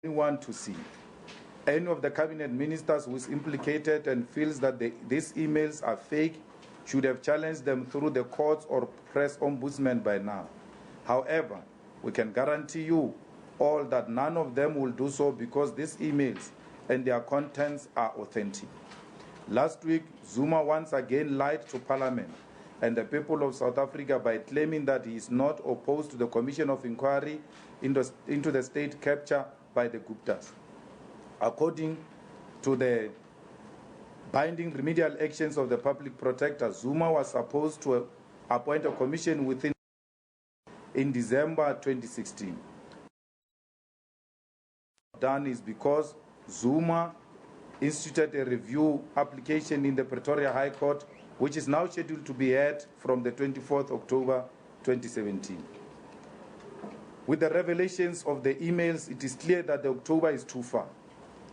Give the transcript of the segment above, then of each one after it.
anyone to see. Any of the cabinet ministers who is implicated and feels that these emails are fake should have challenged them through the courts or press ombudsman by now. However, we can guarantee you all that none of them will do so because these emails and their contents are authentic. Last week, Zuma once again lied to Parliament and the people of South Africa by claiming that he is not opposed to the Commission of Inquiry into the state capture by the Guptas. According to the binding remedial actions of the public protector, Zuma was supposed to appoint a commission in December 2016. Done is because Zuma instituted a review application in the Pretoria High Court, which is now scheduled to be heard from the 24th October 2017. With the revelations of the emails, it is clear that the October is too far.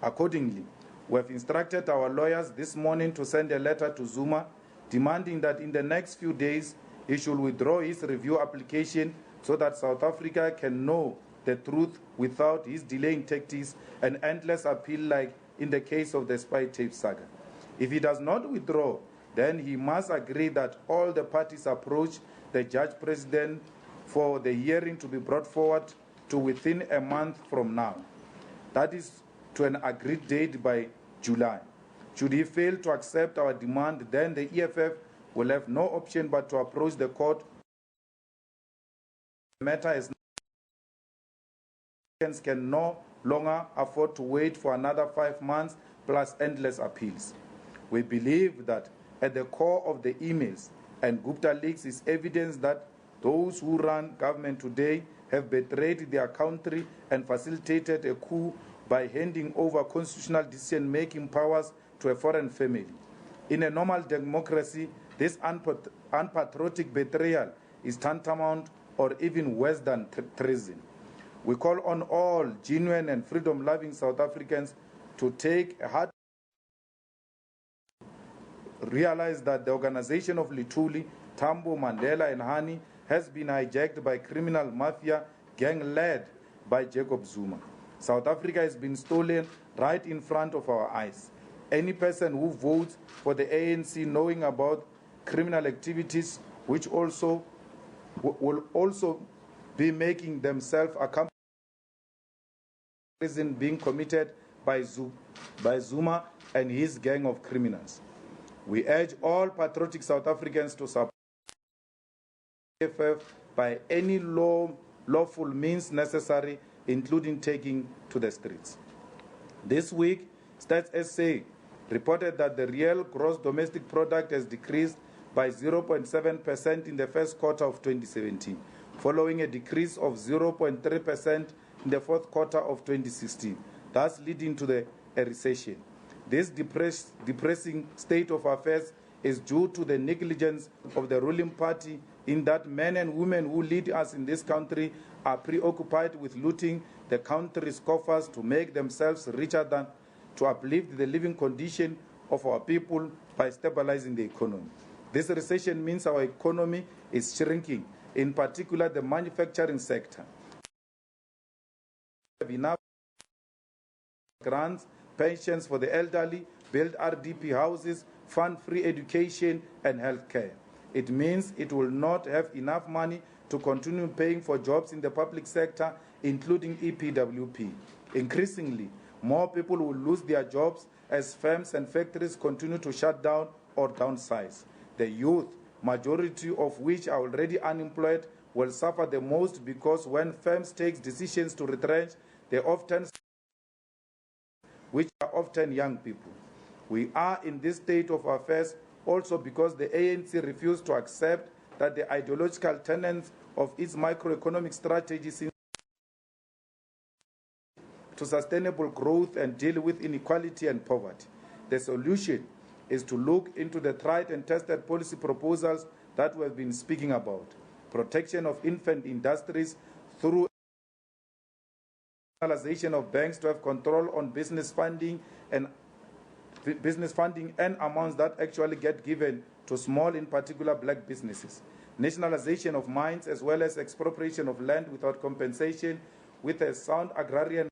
Accordingly, we have instructed our lawyers this morning to send a letter to Zuma demanding that in the next few days he should withdraw his review application so that South Africa can know the truth without his delaying tactics and endless appeal like in the case of the spy tape saga. If he does not withdraw, then he must agree that all the parties approach the judge president for the hearing to be brought forward to within a month from now. That is to an agreed date by July. Should he fail to accept our demand, then the EFF will have no option but to approach the court. The matter is can no longer afford to wait for another 5 months plus endless appeals. We believe that at the core of the emails and Gupta leaks is evidence that those who run government today have betrayed their country and facilitated a coup by handing over constitutional decision-making powers to a foreign family. In a normal democracy, this unpatriotic betrayal is tantamount or even worse than treason. We call on all genuine and freedom-loving South Africans to take a hard realize that the organization of Lituli, Tambo, Mandela, and Hani has been hijacked by criminal mafia gang led by Jacob Zuma. South Africa has been stolen right in front of our eyes. Any person who votes for the ANC knowing about criminal activities which will also be making themselves accountable for treason being committed by Zuma and his gang of criminals. We urge all patriotic South Africans to support EFF by any lawful means necessary, including taking to the streets. This week, Stats SA reported that the real gross domestic product has decreased by 0.7% in the first quarter of 2017, following a decrease of 0.3% in the fourth quarter of 2016, thus leading to a recession. This depressing state of affairs is due to the negligence of the ruling party in that men and women who lead us in this country are preoccupied with looting the country's coffers to make themselves richer than to uplift the living condition of our people by stabilizing the economy. This recession means our economy is shrinking, in particular the manufacturing sector. We have enough grants, pensions for the elderly, build RDP houses, fund free education and health care. It means it will not have enough money to continue paying for jobs in the public sector, including EPWP. Increasingly, more people will lose their jobs as firms and factories continue to shut down or downsize. The youth, majority of which are already unemployed, will suffer the most because when firms take decisions to retrench, they often which are often young people. We are in this state of affairs also because the ANC refused to accept that the ideological tenets of its microeconomic strategies to sustainable growth and deal with inequality and poverty. The solution is to look into the tried and tested policy proposals that we have been speaking about. Protection of infant industries through nationalization of banks to have control on business funding and amounts that actually get given to small, in particular, black businesses. Nationalization of mines as well as expropriation of land without compensation with a sound agrarian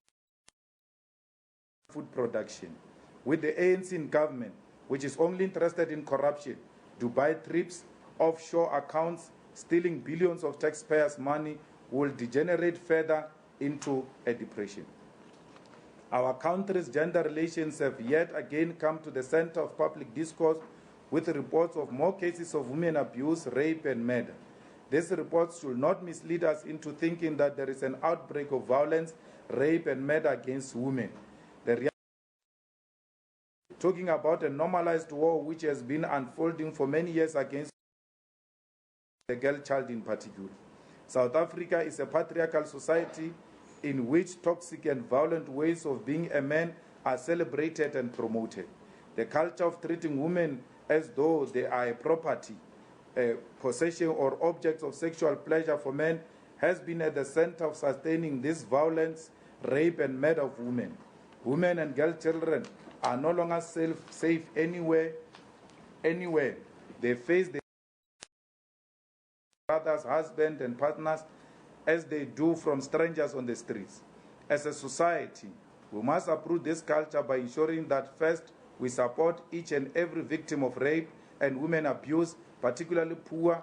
food production. With the ANC in government, which is only interested in corruption, Dubai trips, offshore accounts, stealing billions of taxpayers' money, will degenerate further into a depression. Our country's gender relations have yet again come to the center of public discourse with reports of more cases of women abuse, rape, and murder. These reports should not mislead us into thinking that there is an outbreak of violence, rape, and murder against women. The reality is talking about a normalized war which has been unfolding for many years against the girl child in particular. South Africa is a patriarchal society in which toxic and violent ways of being a man are celebrated and promoted. The culture of treating women as though they are a property, a possession, or objects of sexual pleasure for men has been at the center of sustaining this violence, rape, and murder of women. Women and girl children are no longer safe anywhere. They face their brothers, husbands, and partners as they do from strangers on the streets. As a society, we must uproot this culture by ensuring that first, we support each and every victim of rape and women abuse, particularly poor,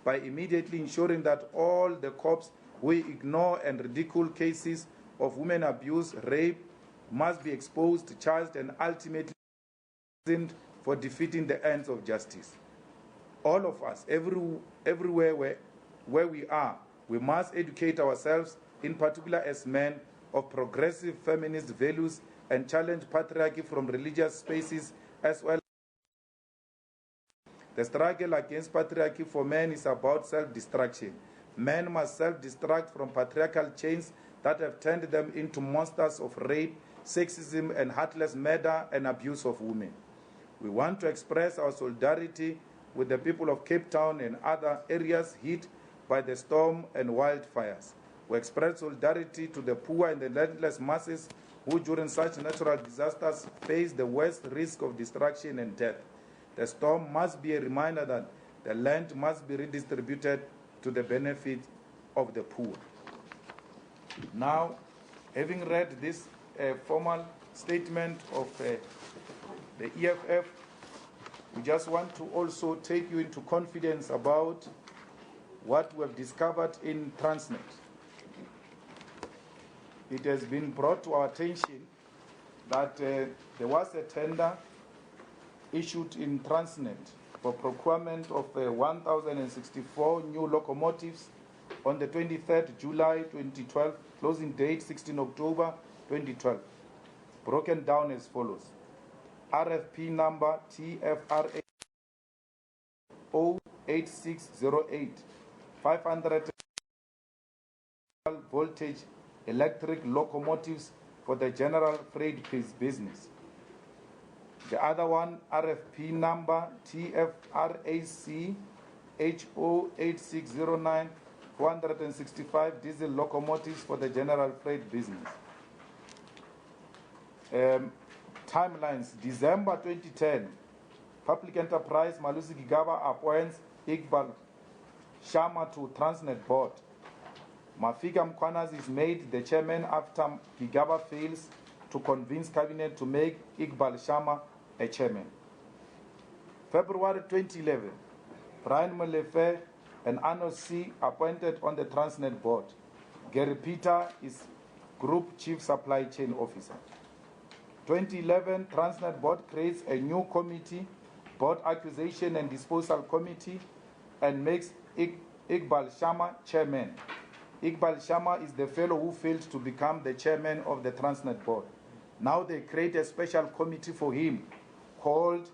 by immediately ensuring that all the cops who ignore and ridicule cases of women abuse, rape, must be exposed, charged, and ultimately imprisoned for defeating the ends of justice. All of us, everywhere where we are, we must educate ourselves, in particular as men, of progressive feminist values and challenge patriarchy from religious spaces as well. The struggle against patriarchy for men is about self-destruction. Men must self-destruct from patriarchal chains that have turned them into monsters of rape, sexism, and heartless murder and abuse of women. We want to express our solidarity with the people of Cape Town and other areas hit by the storm and wildfires. We express solidarity to the poor and the landless masses who during such natural disasters face the worst risk of destruction and death. The storm must be a reminder that the land must be redistributed to the benefit of the poor. Now, having read this formal statement of the EFF, we just want to also take you into confidence about what we have discovered in Transnet. It has been brought to our attention that there was a tender issued in Transnet for procurement of 1,064 new locomotives on the 23rd July 2012, closing date 16 October 2012, broken down as follows. RFP number TFRA 08608, 500 voltage electric locomotives for the general freight business. The other one, RFP number TFRAC H08609, 465 diesel locomotives for the general freight business. Timelines: December 2010, Public Enterprise Malusi Gigaba appoints Iqbal Sharma to Transnet board. Mafika Mkwanas is made the chairman after Gigaba fails to convince cabinet to make Iqbal Sharma a chairman. February 2011, Brian Molefe and Arno C. appointed on the Transnet board. Gary Peter is Group Chief Supply Chain Officer. 2011, Transnet board creates a new committee, Board Acquisition and Disposal Committee, and makes Iqbal Sharma chairman. Iqbal Sharma is the fellow who failed to become the chairman of the Transnet board. Now they create a special committee for him called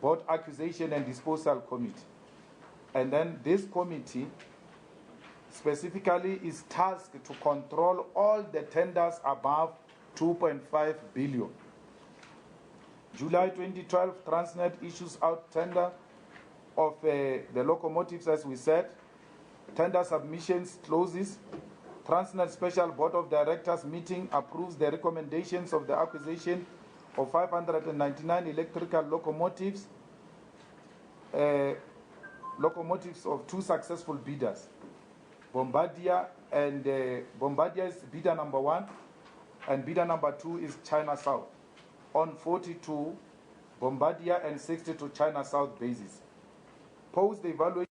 Board Acquisition and Disposal Committee. And then this committee specifically is tasked to control all the tenders above 2.5 billion. July 2012, Transnet issues out tender of the locomotives, as we said. Tender submissions closes. Transnet Special Board of Directors meeting approves the recommendations of the acquisition of 599 electrical locomotives, locomotives of two successful bidders. Bombardier, and Bombardier is bidder number 1, and bidder number 2 is China South, on 42 Bombardier and 62 China South bases. Post the evaluation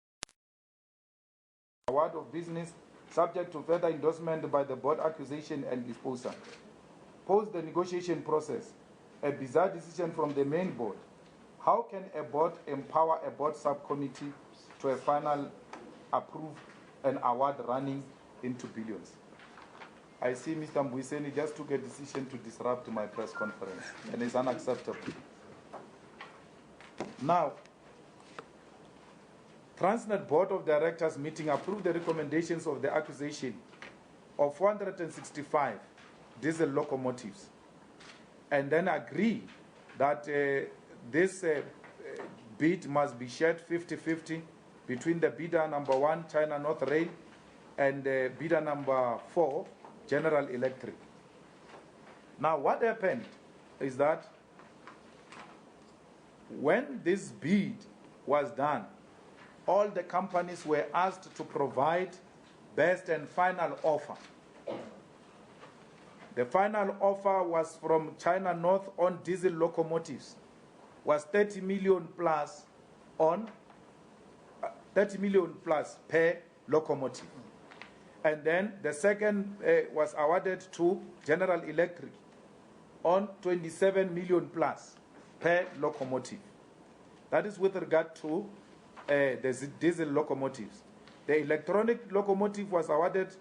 award of business subject to further endorsement by the board acquisition and disposal. Post the negotiation process, a bizarre decision from the main board. How can a board empower a board subcommittee to a final approve an award running into billions? I see Mr. Mbuiseni just took a decision to disrupt my press conference, and it's unacceptable. Now, Transnet Board of Directors meeting approved the recommendations of the acquisition of 465 diesel locomotives, and then agree that this bid must be shared 50-50 between the bidder number 1, China North Rail, and bidder number 4, General Electric. Now, what happened is that when this bid was done, all the companies were asked to provide best and final offer. The final offer was from China North on diesel locomotives, was 30 million plus on 30 million plus per locomotive. And then the second was awarded to General Electric on 27 million plus per locomotive. That is with regard to the diesel locomotives. The electronic locomotive was awarded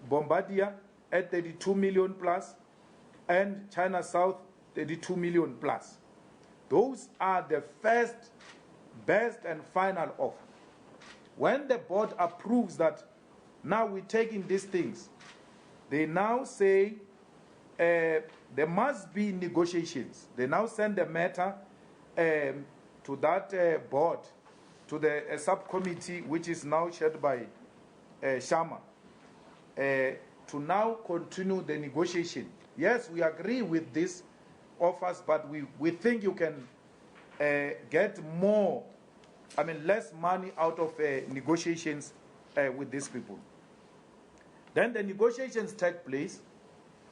Bombardier at 32 million plus and China South 32 million plus. Those are the first, best and final offer. When the board approves that now we're taking these things, they now say there must be negotiations. They now send the matter to that board, to the subcommittee, which is now chaired by Sharma, to now continue the negotiation. Yes, we agree with these offers, but we think you can get more, less money out of negotiations with these people. Then the negotiations take place.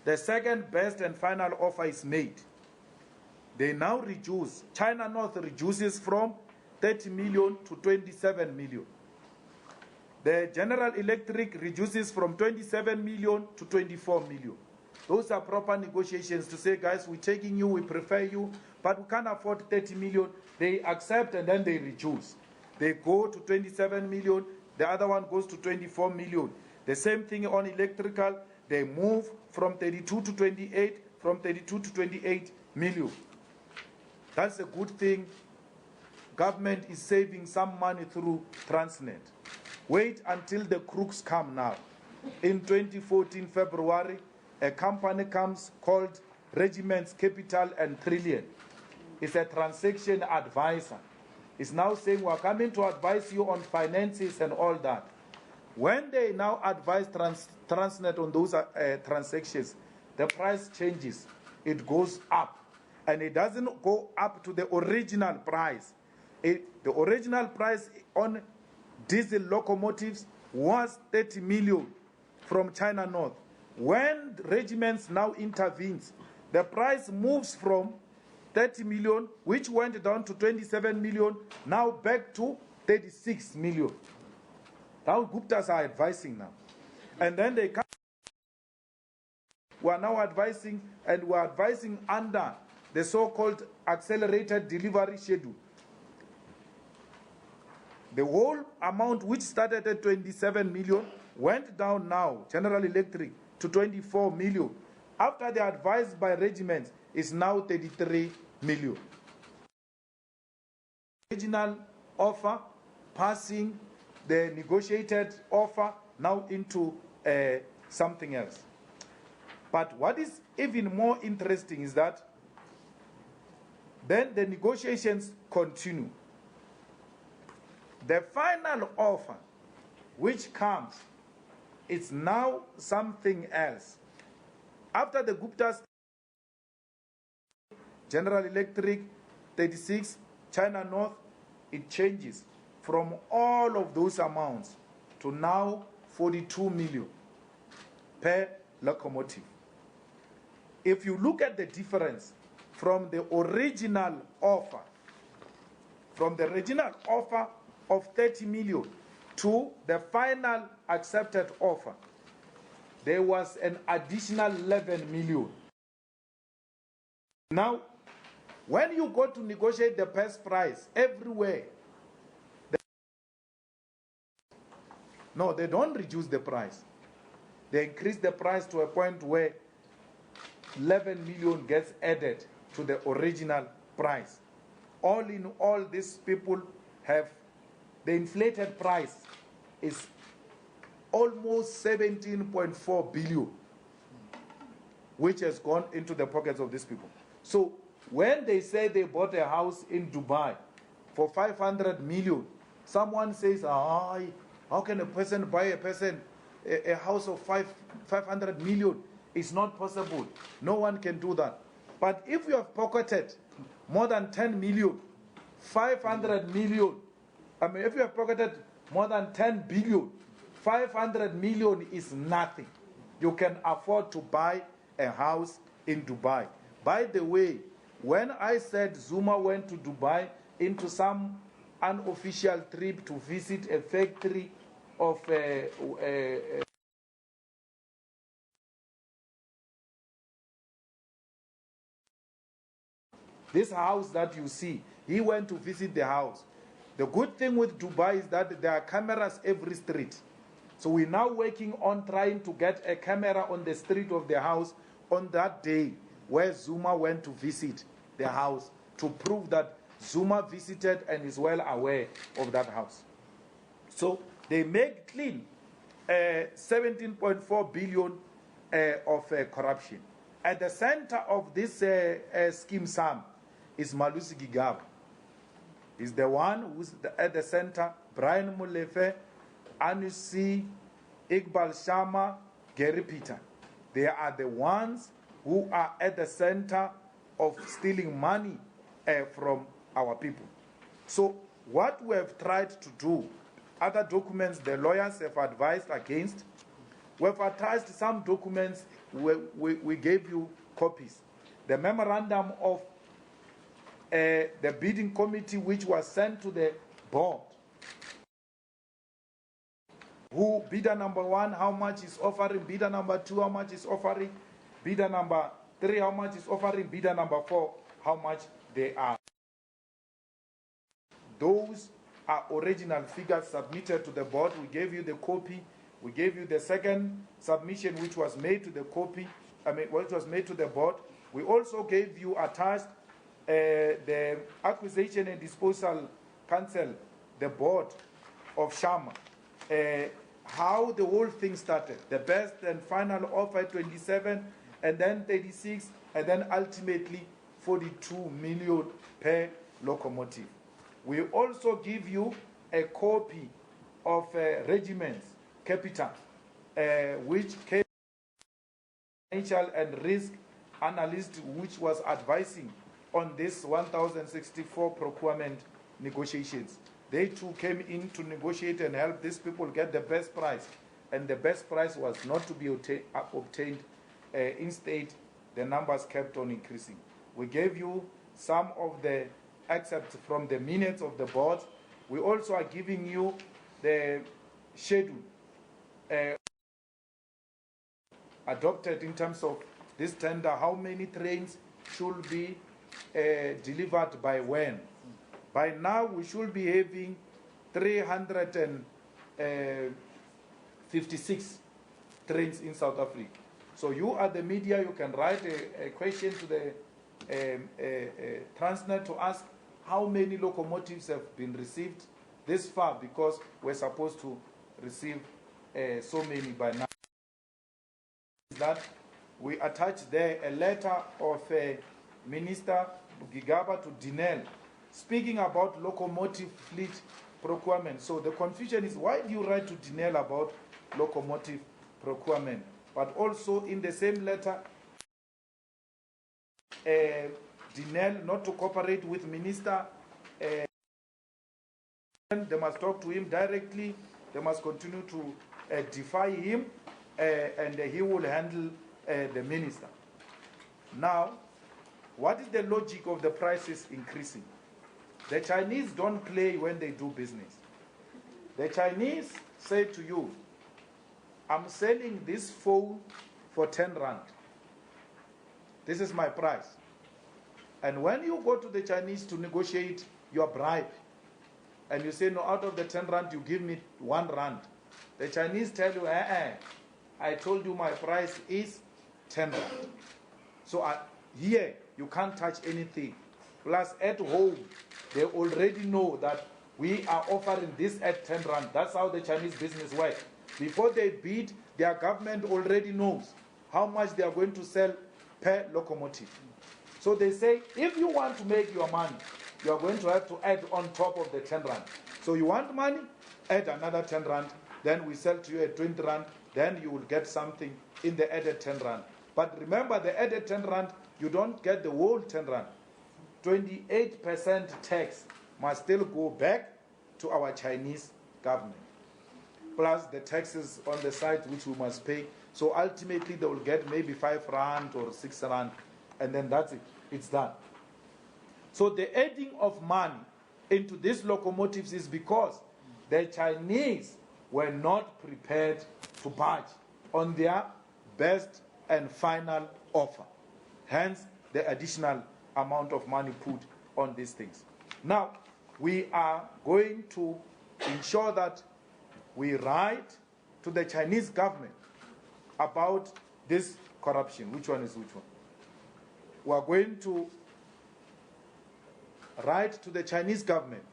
The second best and final offer is made. They now reduce. China North reduces from 30 million to 27 million. The General Electric reduces from 27 million to 24 million. Those are proper negotiations to say, guys, we're taking you, we prefer you, but we can't afford 30 million. They accept and then they reduce. They go to 27 million, the other one goes to 24 million. The same thing on electrical, they move from 32 to 28, from 32 to 28 million. That's a good thing. Government is saving some money through Transnet. Wait until the crooks come now. In 2014, February, a company comes called Regiments Capital and Trillion. It's a transaction advisor. It's now saying we're coming to advise you on finances and all that. When they now advise Transnet on those transactions, the price changes. It goes up. And it doesn't go up to the original price. The original price on diesel locomotives was 30 million from China North. When regiments now intervenes, the price moves from 30 million, which went down to 27 million, now back to 36 million. Now Guptas are advising now. And then they come. We are now advising, and we are advising under the so-called accelerated delivery schedule. The whole amount, which started at 27 million, went down now, General Electric, to 24 million. After the advice by regiments, is now 33 million. Original offer passing the negotiated offer now into something else. But what is even more interesting is that then the negotiations continue. The final offer, which comes, it's now something else. After the Gupta's, General Electric, 36, China North, it changes from all of those amounts to now 42 million per locomotive. If you look at the difference from the original offer, of 30 million to the final accepted offer, there was an additional 11 million. Now, when you go to negotiate the best price everywhere, no, they don't reduce the price. They increase the price to a point where 11 million gets added to the original price. All in all, these people have, the inflated price is almost 17.4 billion, which has gone into the pockets of these people. So when they say they bought a house in Dubai for 500 million, someone says, how can a person buy a house of 500 million? It's not possible. No one can do that. But if you have pocketed more than 10 million, 500 million, if you have pocketed more than 10 billion, 500 million is nothing. You can afford to buy a house in Dubai. By the way, when I said Zuma went to Dubai into some unofficial trip to visit a factory of this house that you see, he went to visit the house. The good thing with Dubai is that there are cameras every street. So we're now working on trying to get a camera on the street of the house on that day where Zuma went to visit the house to prove that Zuma visited and is well aware of that house. So they make clean 17.4 billion of corruption. At the center of this scheme sum is Malusi Gigaba. He's the one who's at the center. Brian Molefe, Anusi, Iqbal Sharma, Gary Peter. They are the ones who are at the center of stealing money from our people. So what we have tried to do, other documents the lawyers have advised against, we've attached some documents, we gave you copies. The memorandum of the bidding committee which was sent to the board. Who, bidder number 1, how much is offering, bidder number 2, how much is offering, bidder number 3, how much is offering, bidder number 4, how much they are. Those are original figures submitted to the board. We gave you the copy. We gave you the second submission which was made to the which was made to the board. We also gave you attached the Acquisition and Disposal Council, the board of Sharma, how the whole thing started. The best and final offer 27, and then 36, and then ultimately 42 million per locomotive. We also give you a copy of Regiment's Capital, which came financial and risk analyst, which was advising on this 1064 procurement negotiations. They too came in to negotiate and help these people get the best price. And the best price was not to be obtained. Instead, the numbers kept on increasing. We gave you some of the excerpts from the minutes of the board. We also are giving you the schedule adopted in terms of this tender, how many trains should be delivered by when. By now, we should be having 356 trains in South Africa. So you are the media, you can write a question to the Transnet to ask how many locomotives have been received this far, because we're supposed to receive so many by now. That we attach there a letter of Minister Gigaba to Dinel, speaking about locomotive fleet procurement. So the confusion is, why do you write to Dinel about locomotive procurement? But also in the same letter, Dinel not to cooperate with Minister. They must talk to him directly. They must continue to defy him, and he will handle the minister. Now, what is the logic of the prices increasing? The Chinese don't play when they do business. The Chinese say to you, I'm selling this phone for 10 rand. This is my price. And when you go to the Chinese to negotiate your bribe, and you say, no, out of the 10 rand, you give me 1 rand. The Chinese tell you, I told you my price is 10 rand. So here, you can't touch anything. Plus, at home, they already know that we are offering this at 10 rand. That's how the Chinese business works. Before they bid, their government already knows how much they are going to sell per locomotive. So they say, if you want to make your money, you are going to have to add on top of the 10 rand. So you want money, add another 10 rand, then we sell to you at 20 rand, then you will get something in the added 10 rand. But remember, the added 10 rand, you don't get the whole 10 rand. 28% tax must still go back to our Chinese government, plus the taxes on the side which we must pay. So ultimately they will get maybe 5 rand or 6 rand, and then that's it. It's done. So the adding of money into these locomotives is because the Chinese were not prepared to budge on their best and final offer. Hence the additional amount of money put on these things. Now, we are going to ensure that we write to the Chinese government about this corruption. Which one is which one? We are going to write to the Chinese government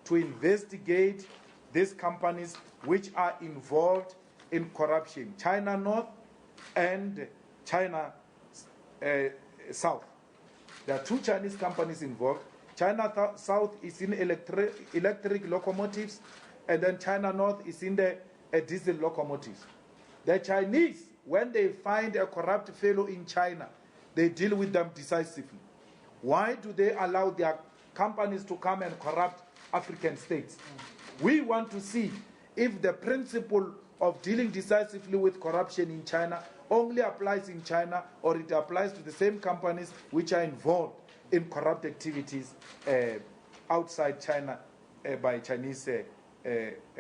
to investigate these companies which are involved in corruption. China North and China South. There are 2 Chinese companies involved. China South is in electric locomotives, and then China North is in the diesel locomotives. The Chinese, when they find a corrupt fellow in China, they deal with them decisively. Why do they allow their companies to come and corrupt African states? We want to see if the principle of dealing decisively with corruption in China only applies in China, or it applies to the same companies which are involved in corrupt activities outside China by Chinese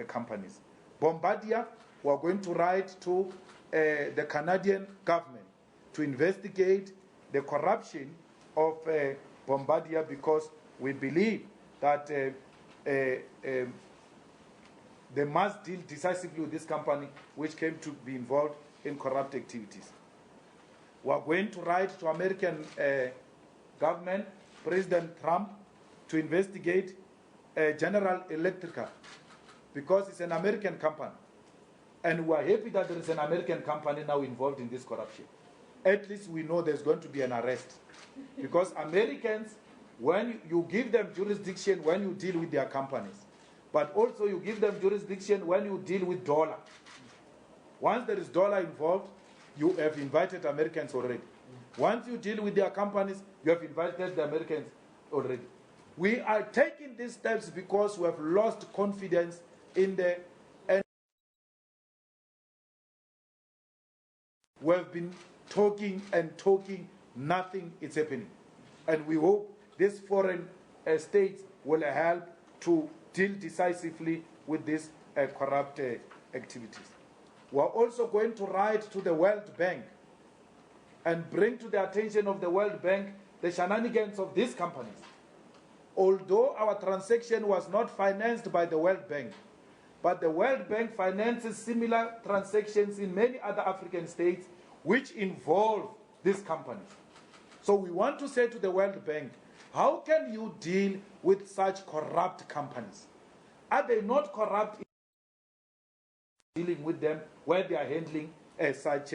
companies. Bombardier, we are going to write to the Canadian government to investigate the corruption of Bombardier, because we believe that they must deal decisively with this company which came to be involved in corrupt activities. We are going to write to American government, President Trump, to investigate General Electric, because it's an American company. And we are happy that there is an American company now involved in this corruption. At least we know there's going to be an arrest. Because Americans, when you give them jurisdiction when you deal with their companies, but also you give them jurisdiction when you deal with dollar. Once there is dollar involved, you have invited Americans already. Once you deal with their companies, you have invited the Americans already. We are taking these steps because we have lost confidence in the end. We have been talking and talking, nothing is happening. And we hope these foreign states will help to deal decisively with these corrupt activities. We are also going to write to the World Bank and bring to the attention of the World Bank the shenanigans of these companies. Although our transaction was not financed by the World Bank, but the World Bank finances similar transactions in many other African states which involve these companies. So we want to say to the World Bank, how can you deal with such corrupt companies? Are they not corrupt in dealing with them where they are handling such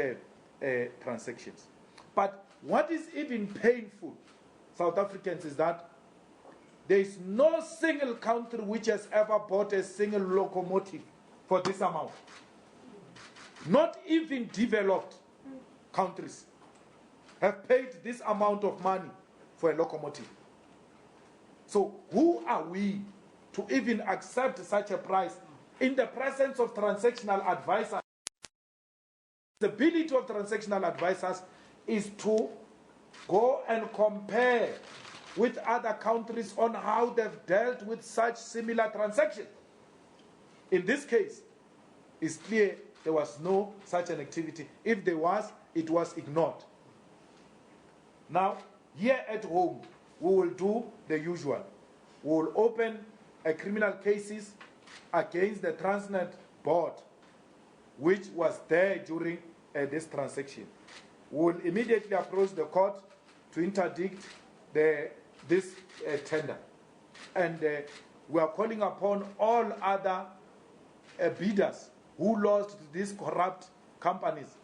transactions? But what is even painful, South Africans, is that there is no single country which has ever bought a single locomotive for this amount. Not even developed countries have paid this amount of money for a locomotive. So who are we to even accept such a price in the presence of transactional advisors. The ability of transactional advisors is to go and compare with other countries on how they've dealt with such similar transactions. In this case, it's clear there was no such an activity. If there was, it was ignored. Now, here at home, we will do the usual. We will open a criminal cases against the Transnet board, which was there during this transaction. We will immediately approach the court to interdict this tender. And we are calling upon all other bidders who lost to these corrupt companies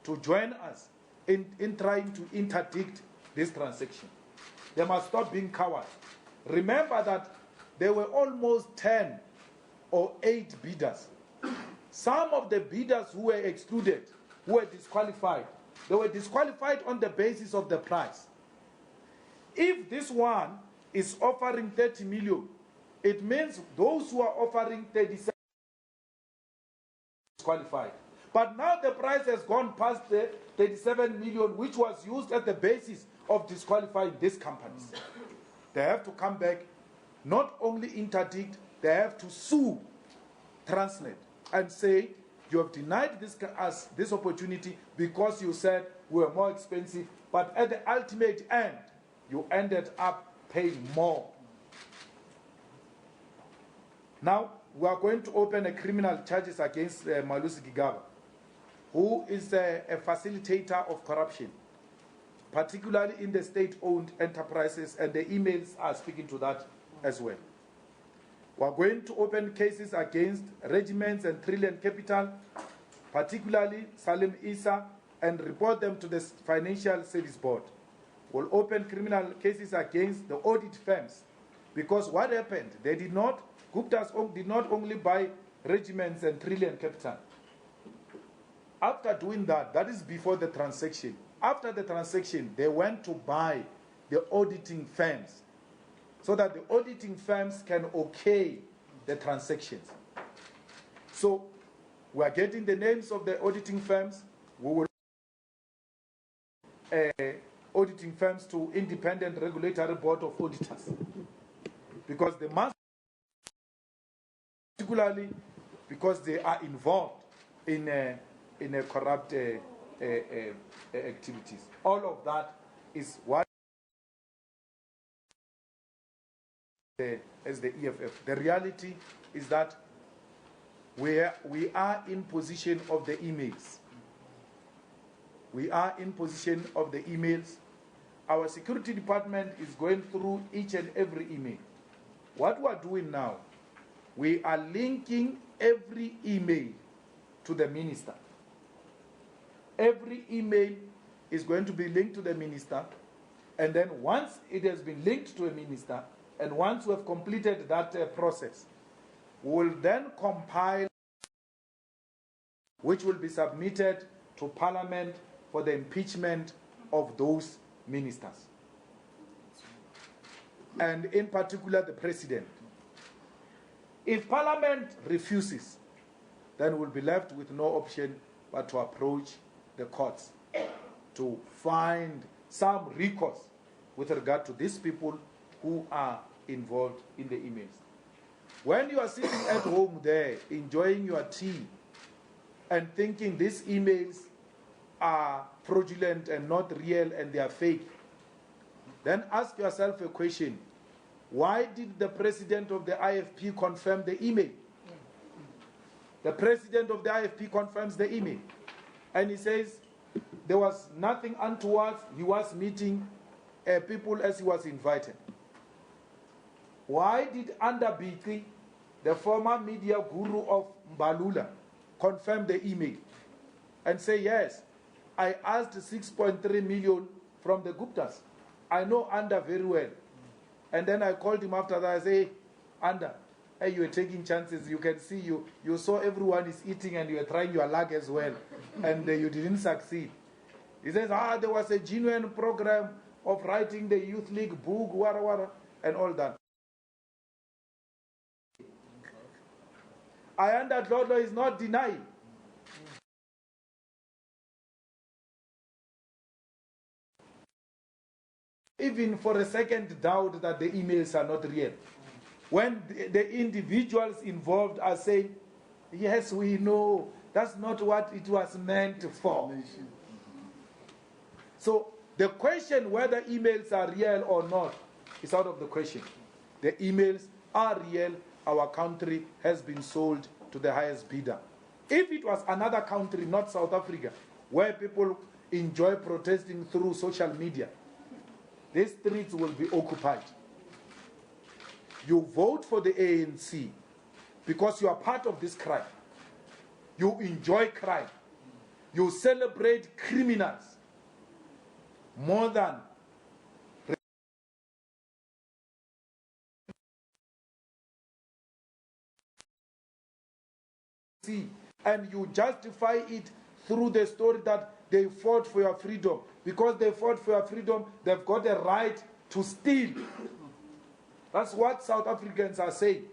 to join us in trying to interdict this transaction. They must stop being cowards. Remember that there were almost 10 or 8 bidders. Some of the bidders who were excluded, who were disqualified, they were disqualified on the basis of the price. If this one is offering 30 million, it means those who are offering 37 disqualified. But now the price has gone past the 37 million, which was used as the basis of disqualifying these companies. They have to come back, not only interdict, they have to sue Transnet and say, you have denied us this opportunity because you said we were more expensive, but at the ultimate end, you ended up paying more. Now, we are going to open a criminal charges against Malusi Gigaba, who is a facilitator of corruption, particularly in the state-owned enterprises, and the emails are speaking to that as well. We are going to open cases against regiments and Trillion Capital, particularly Salim Issa, and report them to the Financial Service Board. We'll open criminal cases against the audit firms, because what happened, they did not, Gupta's did not only buy regiments and Trillion Capital. After doing that, that is before the transaction. After the transaction, they went to buy the auditing firms so that the auditing firms can okay the transactions. So we are getting the names of the auditing firms. We will auditing firms to Independent Regulatory Board of Auditors, because they must, particularly because they are involved in a corrupt activities. All of that is what as the EFF. The reality is that we are in possession of the emails. We are in possession of the emails. Our security department is going through each and every email. What we are doing now, we are linking every email to the minister. Every email is going to be linked to the minister, and then once it has been linked to a minister, and once we have completed that process, we will then compile, which will be submitted to Parliament for the impeachment of those ministers, and in particular the President. If Parliament refuses, then we'll be left with no option but to approach the courts to find some recourse with regard to these people who are involved in the emails. When you are sitting at home there, enjoying your tea, and thinking these emails are fraudulent and not real and they are fake, then ask yourself a question. Why did the president of the IFP confirm the email? The president of the IFP confirms the email, and he says there was nothing untoward. He was meeting people as he was invited. Why did Andabiti, the former media guru of Mbalula, confirm the email and say, yes, I asked 6.3 million from the Guptas? I know Anda very well. And then I called him after that. I say, Anda, hey, you were taking chances. You can see you saw everyone is eating and you were trying your luck as well. And you didn't succeed. He says, there was a genuine program of writing the Youth League book, and all that. Ayanda Dlodlo is not denying. Even for a second doubt that the emails are not real. When the individuals involved are saying, yes, we know, that's not what it was meant for. So the question whether emails are real or not is out of the question. The emails are real. Our country has been sold to the highest bidder. If it was another country, not South Africa, where people enjoy protesting through social media, these streets will be occupied. You vote for the ANC because you are part of this crime. You enjoy crime. You celebrate criminals more than and you justify it through the story that they fought for your freedom. Because they fought for your freedom, they've got a right to steal. That's what South Africans are saying.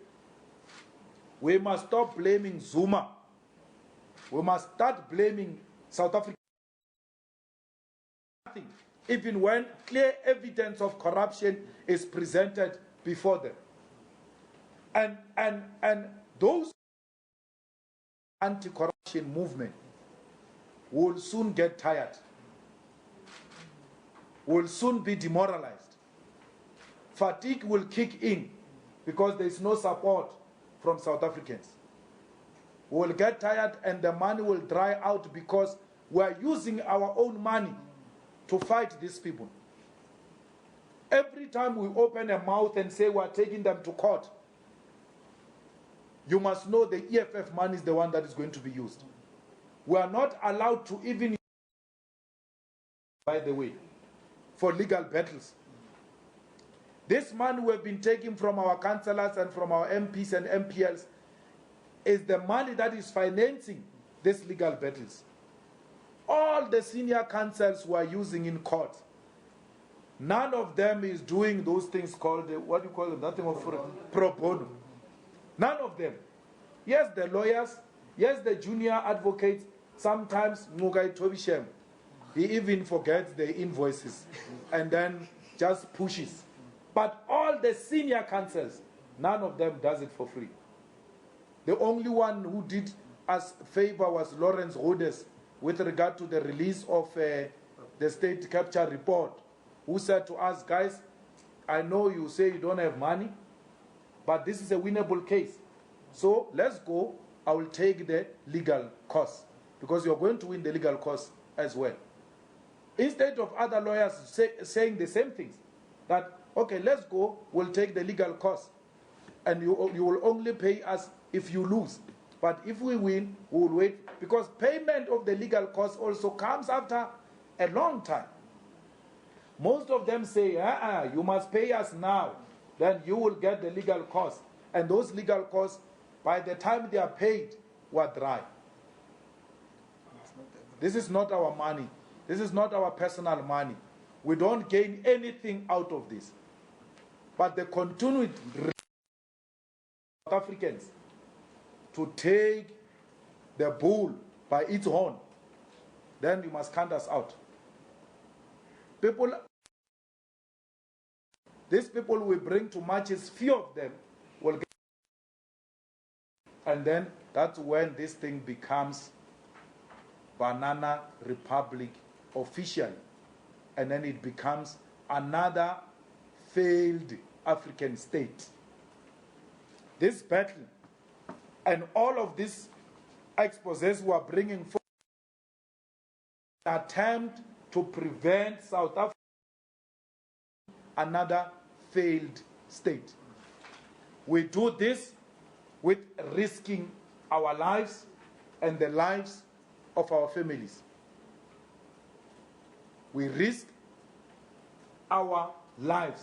We must stop blaming Zuma. We must start blaming South Africa. Even when clear evidence of corruption is presented before them. And those anti-corruption movement will soon get tired, will soon be demoralized. Fatigue will kick in because there is no support from South Africans. We will get tired and the money will dry out because we are using our own money to fight these people. Every time we open a mouth and say we are taking them to court, you must know the EFF money is the one that is going to be used. We are not allowed to even, by the way, for legal battles. This money we have been taking from our councillors and from our MPs and MPLs is the money that is financing these legal battles. All the senior councils we are using in court, none of them is doing those things called, what do you call them? Nothing of pro bono. None of them. Yes, the lawyers, yes, the junior advocates, sometimes Mugai Tobishem, he even forgets the invoices and then just pushes. But all the senior councils, none of them does it for free. The only one who did us favor was Lawrence Rhodes with regard to the release of the state capture report, who said to us, guys, I know you say you don't have money, but this is a winnable case. So let's go. I will take the legal cost because you're going to win the legal cost as well. Instead of other lawyers saying the same things, that, okay, let's go, we'll take the legal cost. And you will only pay us if you lose. But if we win, we will wait. Because payment of the legal cost also comes after a long time. Most of them say, you must pay us now. Then you will get the legal costs. And those legal costs, by the time they are paid, were dry. This is not our money. This is not our personal money. We don't gain anything out of this. But the continued South Africans to take the bull by its horn, then you must count us out. These people we bring to marches, few of them will get, and then that's when this thing becomes Banana Republic officially, and then it becomes another failed African state. This battle and all of these exposés who are bringing forward attempt to prevent South Africa another failed state. We do this with risking our lives and the lives of our families. We risk our lives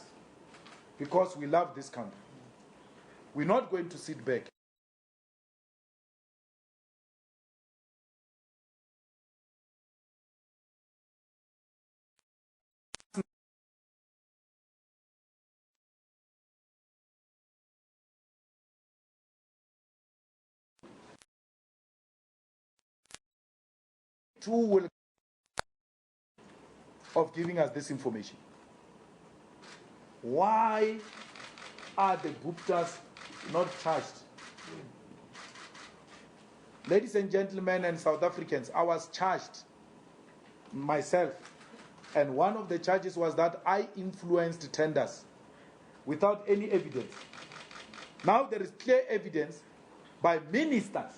because we love this country. We're not going to sit back. Two will of giving us this information. Why are the Guptas not charged? Ladies and gentlemen and South Africans, I was charged myself, and one of the charges was that I influenced tenders without any evidence. Now there is clear evidence by ministers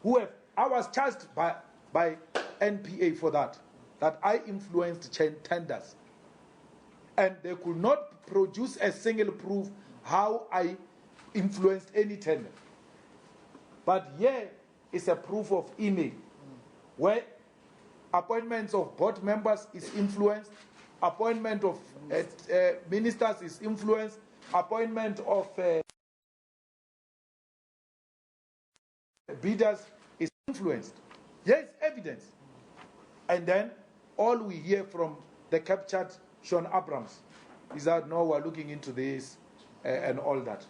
who have, I was charged by NPA for that I influenced tenders. And they could not produce a single proof how I influenced any tender. But here is a proof of email where appointments of board members is influenced, appointment of ministers is influenced, appointment of bidders is influenced. Here is evidence. And then all we hear from the captured Sean Abrams is that, no, we're looking into this and all that.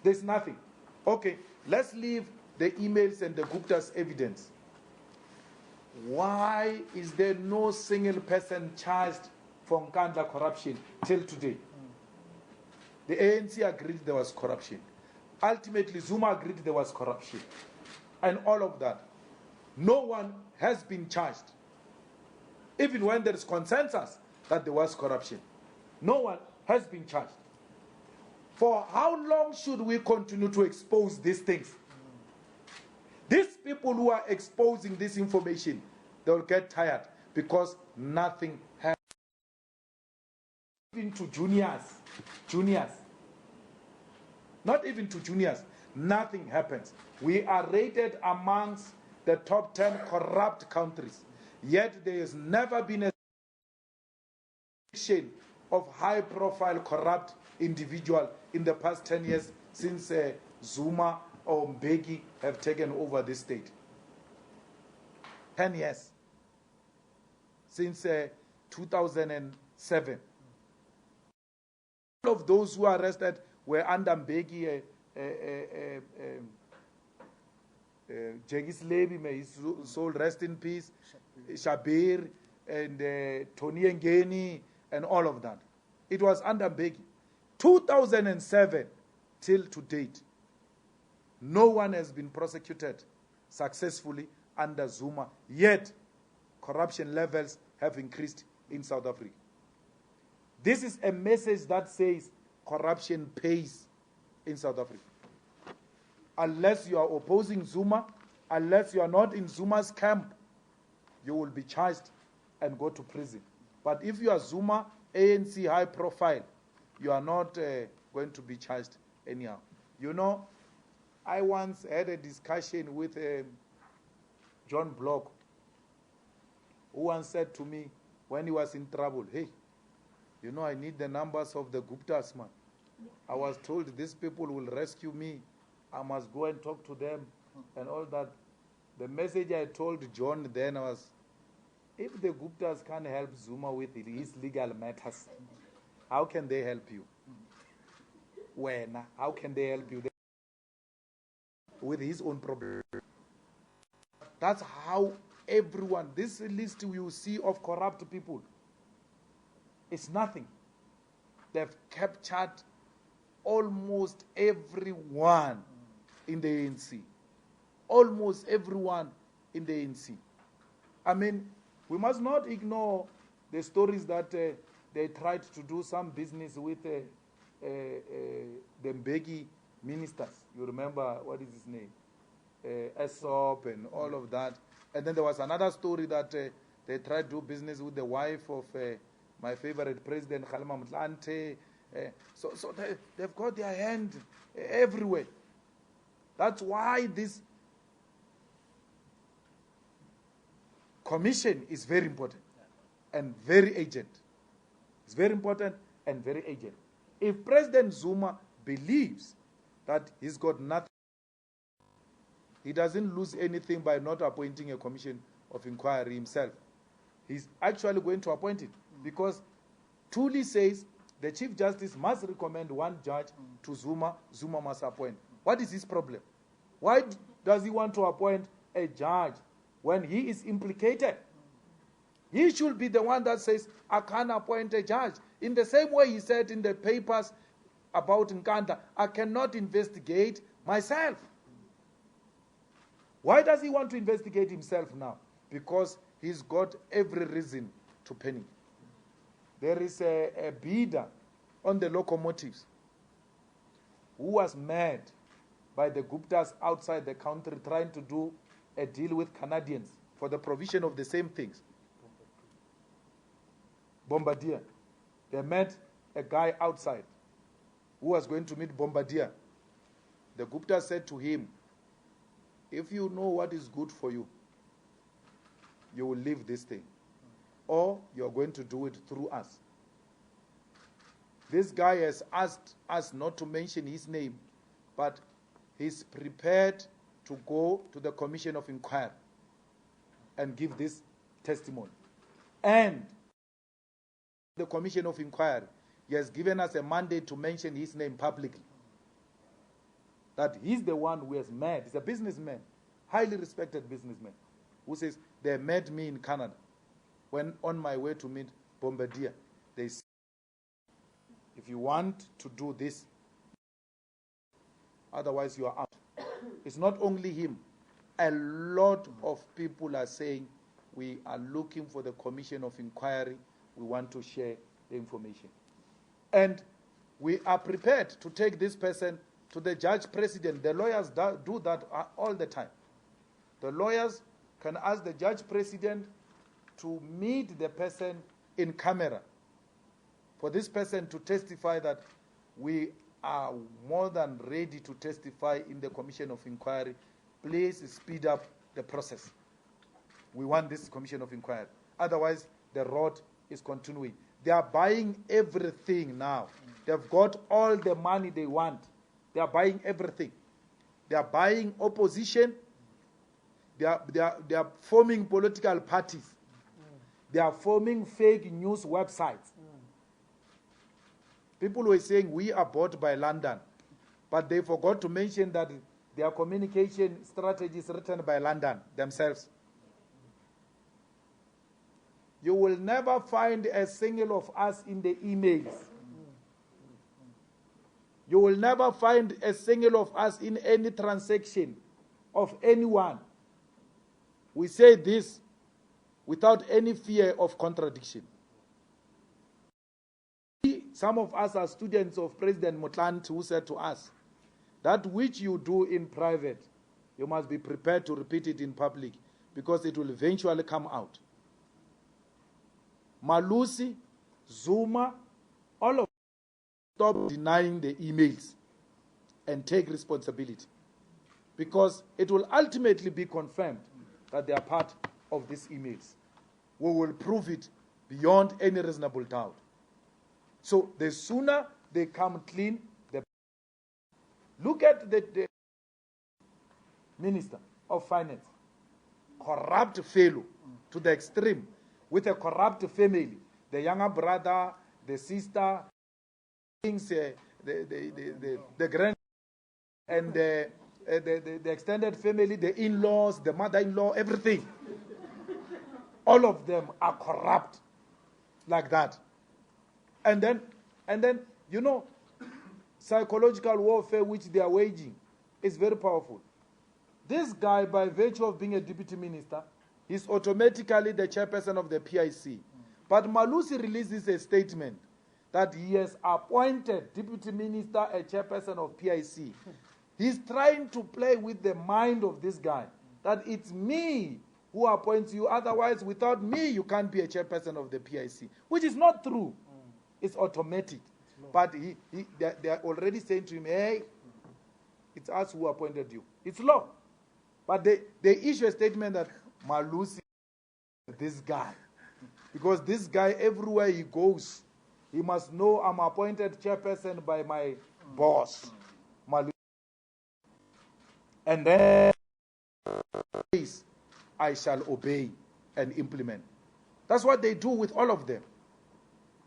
There's nothing. Okay, let's leave the emails and the Gupta's evidence. Why is there no single person charged for Nkandla corruption till today? The ANC agreed there was corruption. Ultimately, Zuma agreed there was corruption. And all of that. No one has been charged. Even when there is consensus that there was corruption, no one has been charged. For how long should we continue to expose these things? These people who are exposing this information, they will get tired because nothing happens. Even to juniors, not even to juniors, nothing happens. We are rated amongst the top 10 corrupt countries. Yet there has never been a situation of high-profile corrupt individual in the past 10 years since Zuma or Mbeki have taken over this state. 10 years. Since 2007. All of those who are arrested were under Mbeki, Jengis Levi, may his soul rest in peace, Shabir, and Tony Ngeni, and all of that. It was under Mbeki. 2007 till to date, no one has been prosecuted successfully under Zuma, yet corruption levels have increased in South Africa. This is a message that says corruption pays in South Africa. Unless you are opposing Zuma, unless you are not in Zuma's camp, you will be charged and go to prison. But if you are Zuma, ANC high profile, you are not going to be charged anyhow. You know, I once had a discussion with John Block, who once said to me when he was in trouble, hey, you know, I need the numbers of the Guptas, man. I was told these people will rescue me. I must go and talk to them and all that. The message I told John then was, if the Guptas can't help Zuma with his legal matters, how can they help you? When? How can they help you with his own problem? That's how everyone, this list you see of corrupt people, it's nothing. They've captured almost everyone in the ANC. Almost everyone in the ANC. I mean, we must not ignore the stories that they tried to do some business with the Mbeki ministers. You remember, what is his name? Aesop and all of that. And then there was another story that they tried to do business with the wife of my favorite president, Kgalema Motlanthe. So they've got their hand everywhere. That's why this commission is very important and very urgent. It's very important and very urgent. If President Zuma believes that he's got nothing, he doesn't lose anything by not appointing a commission of inquiry himself. He's actually going to appoint it because Thuli says the Chief Justice must recommend one judge to Zuma, Zuma must appoint. What is his problem? Why does he want to appoint a judge when he is implicated. He should be the one that says, I can't appoint a judge. In the same way he said in the papers about Nkanda, I cannot investigate myself. Why does he want to investigate himself now? Because he's got every reason to panic. There is a bidder on the locomotives who was mad by the Guptas outside the country trying to do a deal with Canadians for the provision of the same things. Bombardier. They met a guy outside who was going to meet Bombardier. The Gupta said to him, if you know what is good for you, you will leave this thing. Or you're going to do it through us. This guy has asked us not to mention his name, but he's prepared to go to the Commission of Inquiry and give this testimony. And the Commission of Inquiry, he has given us a mandate to mention his name publicly. That he's the one who has met. He's a businessman, highly respected businessman, who says, they met me in Canada. When on my way to meet Bombardier, they said, if you want to do this, otherwise you are out. It's not only him. A lot of people are saying, we are looking for the Commission of Inquiry. We want to share the information. And we are prepared to take this person to the judge president. The lawyers do that all the time. The lawyers can ask the judge president to meet the person in camera, for this person to testify that we are more than ready to testify in the Commission of Inquiry. Please speed up the process. We want this Commission of Inquiry. Otherwise, the road is continuing. They are buying everything now. They've got all the money they want. They are buying everything. They are buying opposition. They are forming political parties. They are forming fake news websites. People were saying we are bought by London, but they forgot to mention that their communication strategy is written by London themselves. You will never find a single of us in the emails. You will never find a single of us in any transaction of anyone. We say this without any fear of contradiction. Some of us are students of President Motlanthe, who said to us, that which you do in private, you must be prepared to repeat it in public, because it will eventually come out. Malusi, Zuma, all of them stop denying the emails and take responsibility, because it will ultimately be confirmed that they are part of these emails. We will prove it beyond any reasonable doubt. So the sooner they come clean, the better. Look at the Minister of Finance, corrupt fellow to the extreme, with a corrupt family, the younger brother, the sister, the grand, and the extended family, the in-laws, the mother-in-law, everything. All of them are corrupt like that. And then, you know, psychological warfare which they are waging is very powerful. This guy, by virtue of being a deputy minister, is automatically the chairperson of the PIC. But Malusi releases a statement that he has appointed deputy minister a chairperson of PIC. He's trying to play with the mind of this guy, that it's me who appoints you, otherwise without me you can't be a chairperson of the PIC, which is not true. It's automatic. But they are already saying to him, hey, it's us who appointed you. It's law. But they issue a statement that Malusi is this guy. Because this guy, everywhere he goes, he must know I'm appointed chairperson by my boss, Malusi. And then I shall obey and implement. That's what they do with all of them.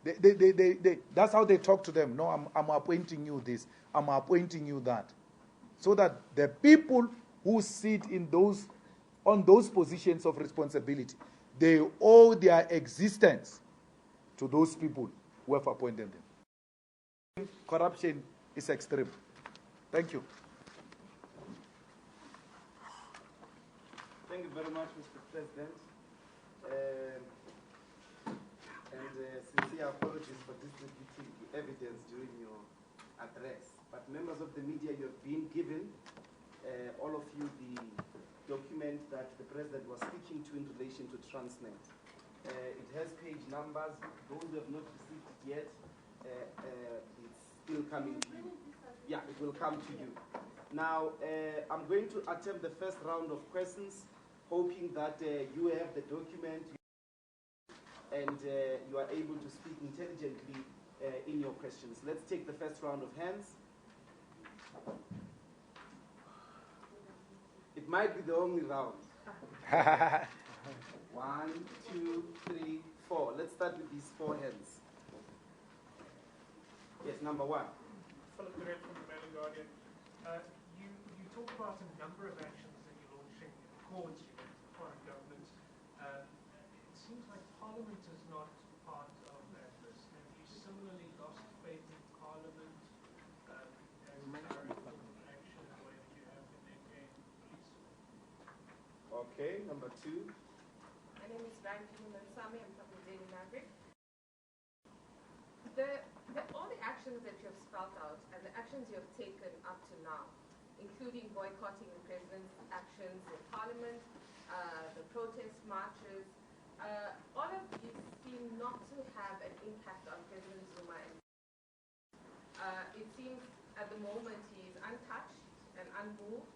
That's how they talk to them. No, I'm appointing you this. I'm appointing you that. So that the people who sit in those on those positions of responsibility, they owe their existence to those people who have appointed them. Corruption is extreme. Thank you. Thank you very much, Mr. President. Sincere apologies for distributing the evidence during your address. But members of the media, you have been given, all of you, the document that the President was speaking to in relation to Transnet. It has page numbers. Those who have not received it yet, it's still coming to you. Yeah, it will come to you. Now, I'm going to attempt the first round of questions, hoping that you have the document and you are able to speak intelligently in your questions. Let's take the first round of hands. It might be the only round. 1, 2, 3, 4. Let's start with these 4 hands. Yes, number 1. Philip Durrett from the Mail and Guardian. You talk about a number of actions that you're launching in courts against foreign governments. It seems like Parliament is not part of that list. Have you similarly lost faith in Parliament as clarity of action the way that you have in the UK police? Okay, number 2. My name is Rankin Mansami. I'm from the Daily Maverick. All the actions that you have spelled out and the actions you have taken up to now, including boycotting the President's actions in Parliament, the protest marches, all of these seem not to have an impact on President Zuma. It seems at the moment he is untouched and unmoved,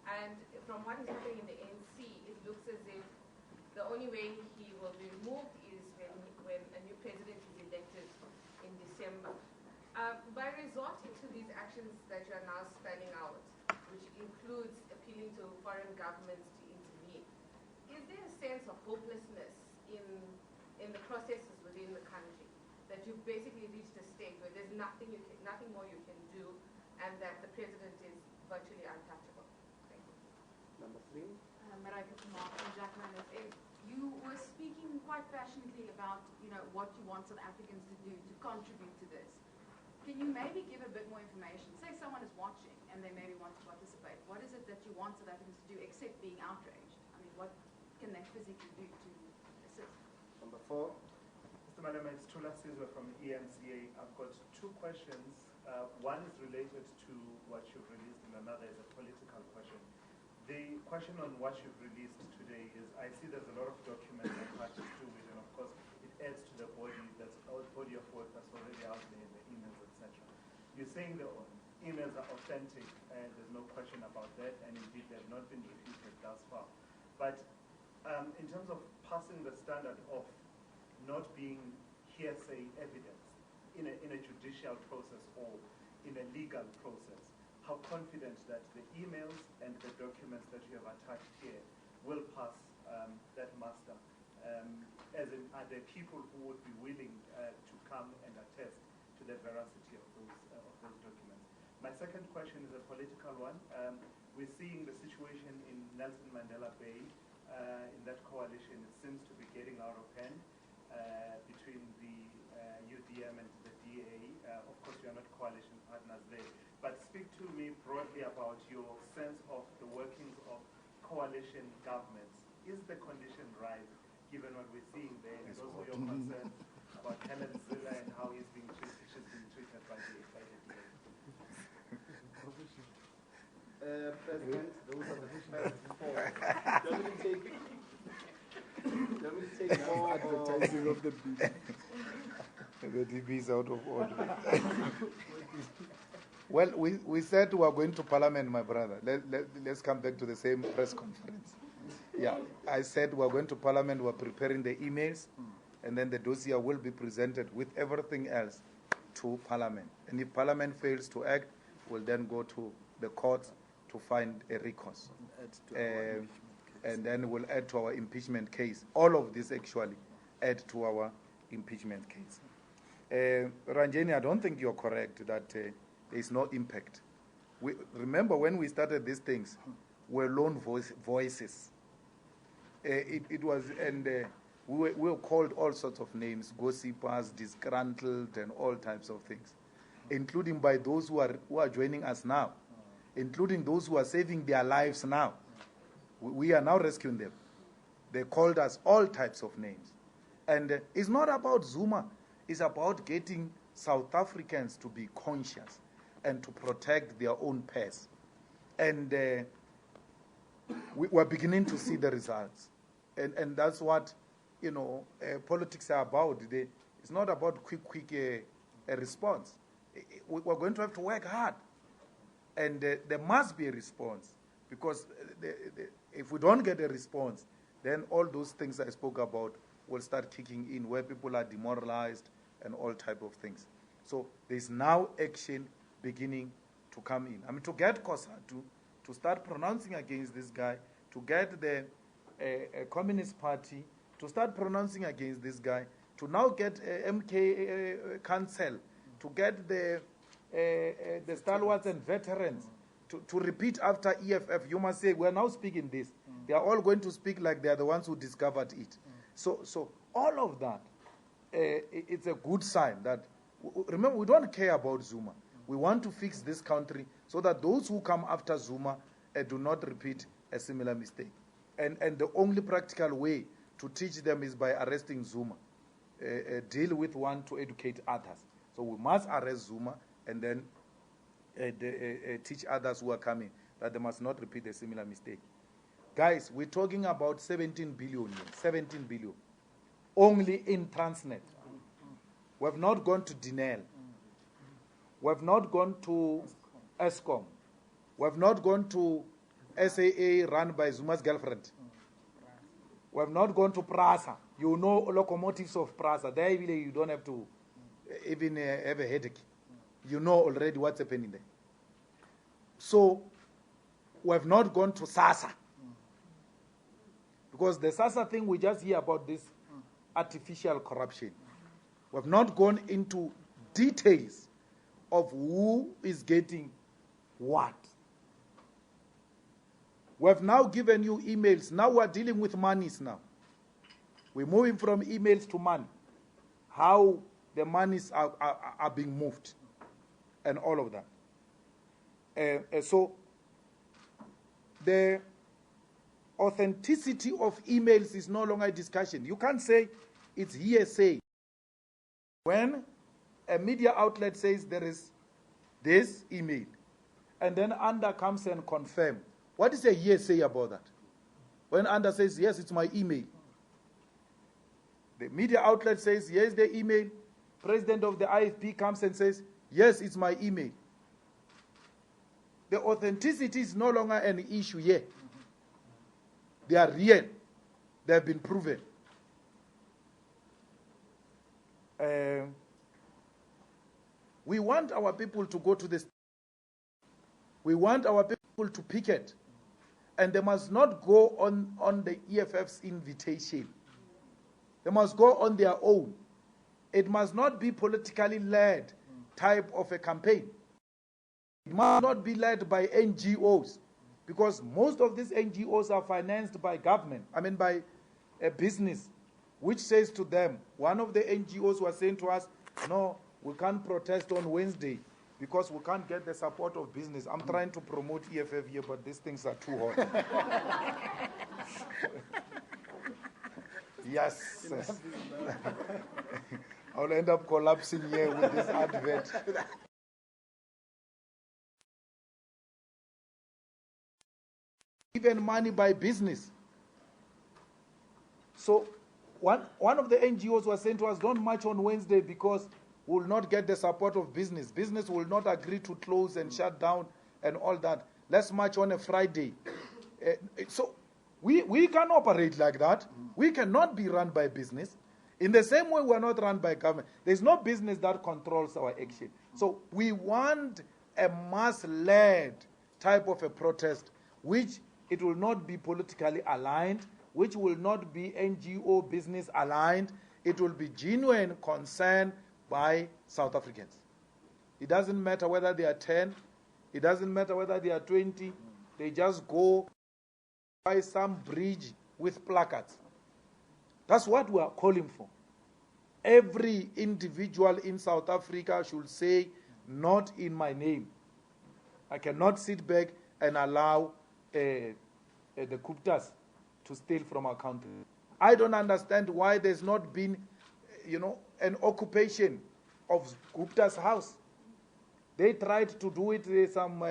and from what is happening in the ANC, it looks as if the only way he will be removed is when a new president is elected in December. By resorting to these actions that you are now spelling out, which includes appealing to foreign governments to intervene, is there a sense of hopelessness in the processes within the country, that you've basically reached a state where there's nothing more you can do, and that the president is virtually untouchable? Thank you. Number 3. Marika Kumar from Jackman FM. You were speaking quite passionately about, what you want South Africans to do to contribute to this. Can you maybe give a bit more information? Say someone is watching and they maybe want to participate. What is it that you want South Africans to do except being outraged? I mean, what can they physically do to assist? Number 4. Mr. Malema, it's Tula Sizwe from EMCA. I've got 2 questions. One is related to what you've released and another is a political question. The question on what you've released today is, I see there's a lot of documents attached to it, and of course it adds to the body of work that's already out there, the emails, etc. You're saying the emails are authentic, and there's no question about that, and indeed they've not been refuted thus far. But in terms of passing the standard of not being hearsay evidence in a judicial process or in a legal process, how confident that the emails and the documents that you have attached here will pass that muster? As in, are there people who would be willing to come and attest to the veracity of those documents? My second question is a political one. We're seeing the situation in Nelson Mandela Bay. In that coalition, it seems to be getting out of hand between the UDM and the DA. Of course, you are not coalition partners there. But speak to me broadly about your sense of the workings of coalition governments. Is the condition right, given what we're seeing there, and also your concerns about Helen Zille and how she's being treated by the DA? President, those are the first 4. Let me take more Advertising of the DB. The DB is out of order. Well, we said we are going to Parliament, my brother. Let's come back to the same press conference. Yeah, I said we are going to Parliament, we are preparing the emails, and then the dossier will be presented with everything else to Parliament. And if Parliament fails to act, we'll then go to the courts to find a recourse. And then we'll add to our impeachment case. All of this actually add to our impeachment case. Ranjeni, I don't think you're correct that there is no impact. Remember when we started these things, we're lone voices. it was, and we were called all sorts of names, gossipers, disgruntled, and all types of things, including by those who are joining us now, including those who are saving their lives now. We are now rescuing them. They called us all types of names. And it's not about Zuma. It's about getting South Africans to be conscious and to protect their own pairs. And we're beginning to see the results. And that's what, politics are about. It's not about quick response. We're going to have to work hard. And there must be a response. Because if we don't get a response, then all those things I spoke about will start kicking in, where people are demoralized and all type of things. So there's now action beginning to come in. I mean, to get COSA to start pronouncing against this guy, to get the Communist Party to start pronouncing against this guy, to now get MK Council, to get the stalwarts and veterans to repeat after EFF. You must say, we're now speaking this. They are all going to speak like they are the ones who discovered it. So all of that, it's a good sign that, remember, we don't care about Zuma. We want to fix this country so that those who come after Zuma do not repeat a similar mistake. And the only practical way to teach them is by arresting Zuma. Deal with one to educate others. So we must arrest Zuma and then teach others who are coming that they must not repeat a similar mistake. Guys, we're talking about 17 billion here, 17 billion, only in Transnet. We have not gone to Dinel. We have not gone to ESCOM. We have not gone to SAA run by Zuma's girlfriend. We have not gone to Prasa. You know locomotives of Prasa. There you don't have to even have a headache. You know already what's happening there. So we have not gone to SASA. Because the SASA thing, we just hear about this artificial corruption. We have not gone into details of who is getting what. We have now given you emails. Now we're dealing with monies now. We're moving from emails to money. How the monies are being moved and all of that. So the authenticity of emails is no longer a discussion. You can't say it's hearsay. When a media outlet says there is this email, and then Anda comes and confirms, what is a hearsay about that? When Anda says, yes, it's my email. The media outlet says, yes, the email. President of the IFP comes and says, yes, it's my email. The authenticity is no longer an issue here. They are real. They have been proven. We want our people to go to the street. We want our people to picket. And they must not go on the EFF's invitation. They must go on their own. It must not be politically led type of a campaign. It must not be led by NGOs, because most of these NGOs are financed by government, by a business, which says to them, one of the NGOs was saying to us, no, we can't protest on Wednesday because we can't get the support of business. I'm trying to promote EFF here, but these things are too hot. Yes. I'll end up collapsing here with this advert. Given money by business. So one of the NGOs was saying to us, don't march on Wednesday because we will not get the support of business. Business will not agree to close and shut down and all that. Let's march on a Friday. So we can operate like that. We cannot be run by business. In the same way, we are not run by government. There's no business that controls our action. So we want a mass-led type of a protest, which it will not be politically aligned, which will not be NGO business aligned. It will be genuine concern by South Africans. It doesn't matter whether they are 10, it doesn't matter whether they are 20, they just go by some bridge with placards. That's what we are calling for. Every individual in South Africa should say, not in my name. I cannot sit back and allow the Guptas to steal from our country. I don't understand why there's not been, an occupation of Gupta's house. They tried to do it with some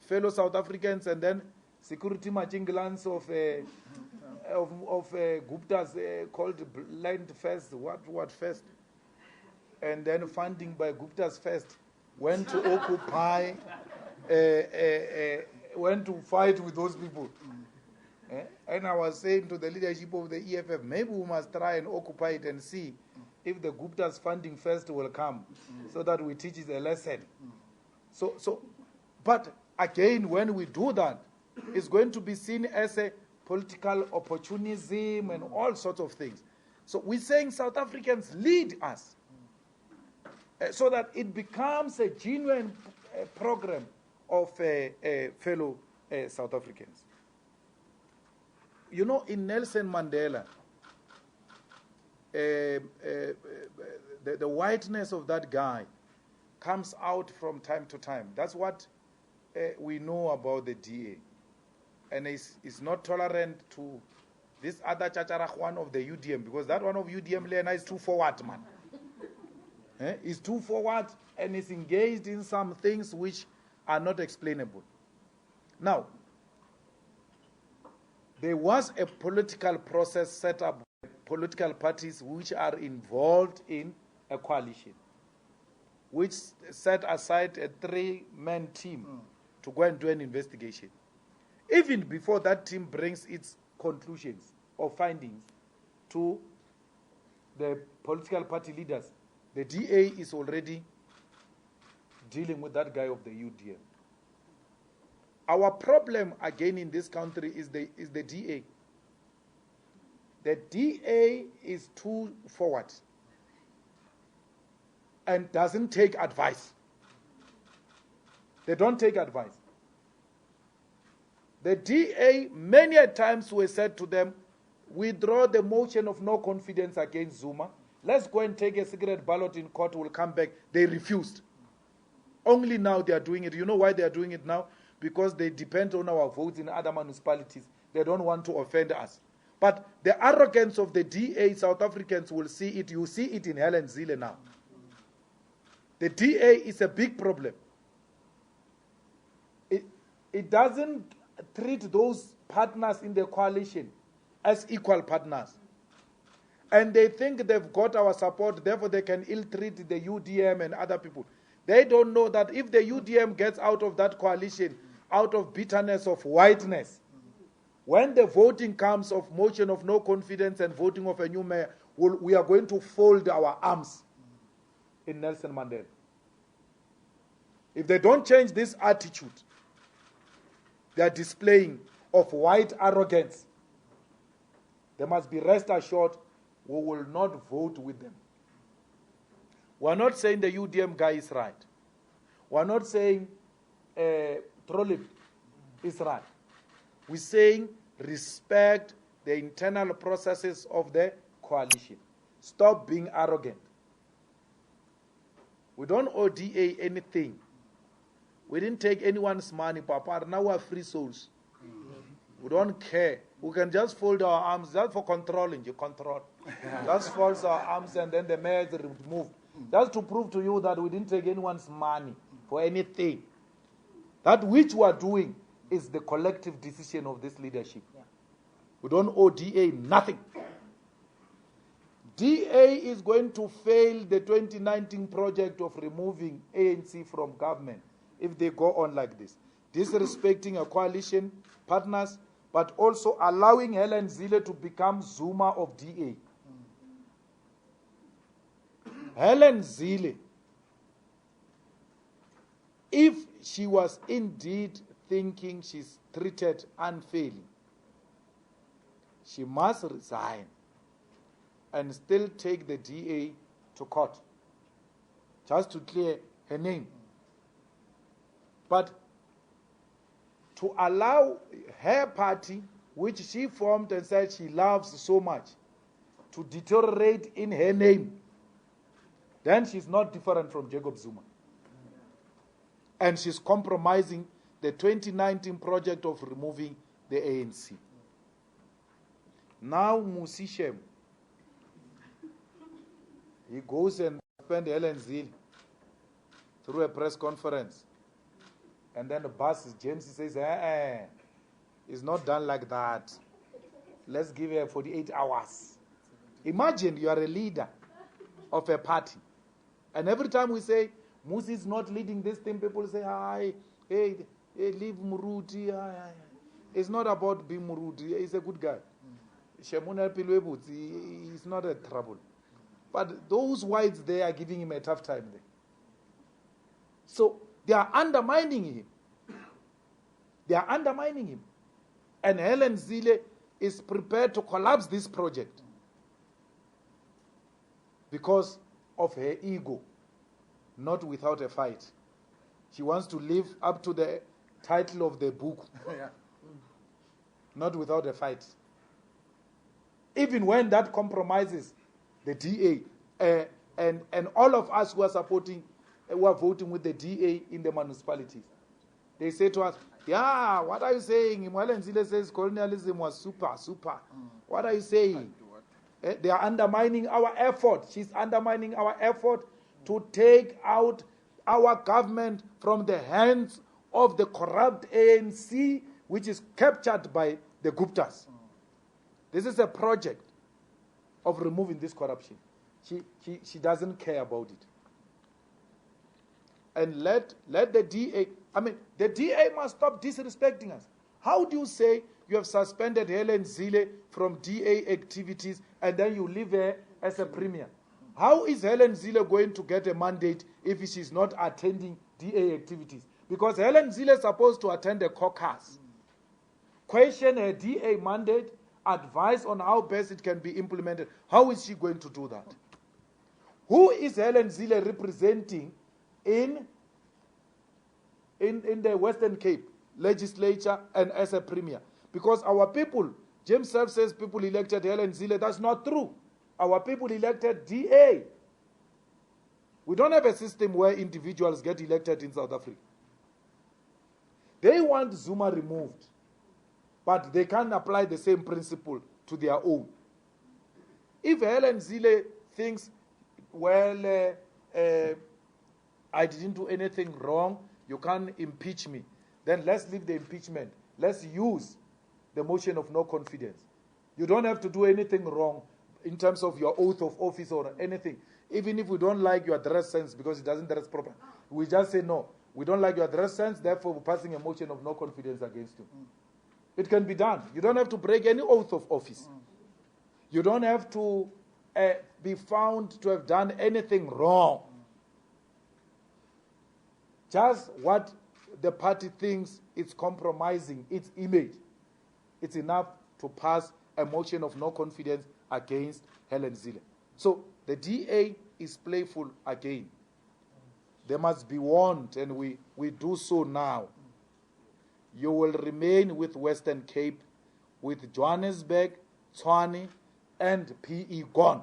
fellow South Africans, and then security marching glance of Gupta's called Land First, what first? And then funding by Gupta's first went to occupy, went to fight with those people. And I was saying to the leadership of the EFF, maybe we must try and occupy it and see if the Gupta's funding first will come, so that we teach it a lesson. But again, when we do that, it's going to be seen as a political opportunism and all sorts of things. So we're saying South Africans lead us so that it becomes a genuine program of fellow South Africans. In Nelson Mandela, the whiteness of that guy comes out from time to time. That's what we know about the DA. And is not tolerant to this other Chacharach one of the UDM, because that one of UDM Lena is too forward, man. Is too forward and is engaged in some things which are not explainable. Now, there was a political process set up by political parties which are involved in a coalition, which set aside a 3-man team to go and do an investigation. Even before that team brings its conclusions or findings to the political party leaders, the DA is already dealing with that guy of the UDM. Our problem again in this country is the DA. The DA is too forward and doesn't take advice. They don't take advice. The DA, many a times we said to them, withdraw the motion of no confidence against Zuma. Let's go and take a secret ballot in court, we'll come back. They refused. Only now they are doing it. You know why they are doing it now? Because they depend on our votes in other municipalities. They don't want to offend us. But the arrogance of the DA, South Africans will see it. You see it in Helen Zille now. The DA is a big problem. It doesn't treat those partners in the coalition as equal partners. And they think they've got our support, therefore they can ill-treat the UDM and other people. They don't know that if the UDM gets out of that coalition, out of bitterness of whiteness, when the voting comes of motion of no confidence and voting of a new mayor, we are going to fold our arms in Nelson Mandela. If they don't change this attitude they are displaying of white arrogance, they must be rest assured we will not vote with them. We are not saying the UDM guy is right. We are not saying Trollip is right. We're saying respect the internal processes of the coalition. Stop being arrogant. We don't owe DA anything. We didn't take anyone's money, Papa. Now we are free souls. We don't care. We can just fold our arms just for controlling. You control. Just fold our arms and then the mayor is removed. Just to prove to you that we didn't take anyone's money for anything. That which we are doing is the collective decision of this leadership. Yeah. We don't owe DA nothing. DA is going to fail the 2019 project of removing ANC from government if they go on like this. Disrespecting a coalition partners, but also allowing Helen Zille to become Zuma of DA. Helen Zille, if she was indeed thinking she's treated unfairly, she must resign and still take the DA to court, just to clear her name. But to allow her party which she formed and said she loves so much, to deteriorate in her name, then she's not different from Jacob Zuma. And she's compromising the 2019 project of removing the ANC. Now Musi Shem, he goes and suspends Helen Zille through a press conference. And then the boss, James, says, it's not done like that. Let's give her 48 hours. Imagine you are a leader of a party. And every time we say, Musi is not leading this thing, people say, hey, leave Muruti. It's not about being Muruti. He's a good guy. Shemuna Pilwebu, he's not a trouble. But those whites, they are giving him a tough time there. So they are undermining him. They are undermining him. And Helen Zille is prepared to collapse this project because of her ego, not without a fight. She wants to live up to the title of the book, not without a fight. Even when that compromises the DA, and all of us who are supporting, who are voting with the DA in the municipalities, they say to us, yeah, what are you saying? Helen Zille says colonialism was super. What are you saying? They are undermining our effort. She's undermining our effort to take out our government from the hands of the corrupt ANC, which is captured by the Guptas. This is a project of removing this corruption. She doesn't care about it. And let the DA, the DA must stop disrespecting us. How do you say you have suspended Helen Zille from DA activities and then you leave her as a premier? How is Helen Zille going to get a mandate if she's not attending DA activities? Because Helen Zille is supposed to attend a caucus, question her DA mandate, advise on how best it can be implemented. How is she going to do that? Who is Helen Zille representing in the Western Cape legislature and as a premier? Because our people, James Self says people elected Helen Zille. That's not true. Our people elected DA. We don't have a system where individuals get elected in South Africa. They want Zuma removed, but they can't apply the same principle to their own. If Helen Zille thinks, well, I didn't do anything wrong, you can't impeach me, then let's leave the impeachment. Let's use the motion of no confidence. You don't have to do anything wrong in terms of your oath of office or anything. Even if we don't like your dress sense because it doesn't dress proper, we just say no. We don't like your dress sense, therefore we're passing a motion of no confidence against you. It can be done. You don't have to break any oath of office. You don't have to be found to have done anything wrong. Just what the party thinks it's compromising its image, it's enough to pass a motion of no confidence against Helen Zille. So the DA is playful again. They must be warned, and we do so now. You will remain with Western Cape, with Johannesburg, Tshwane, and PE gone.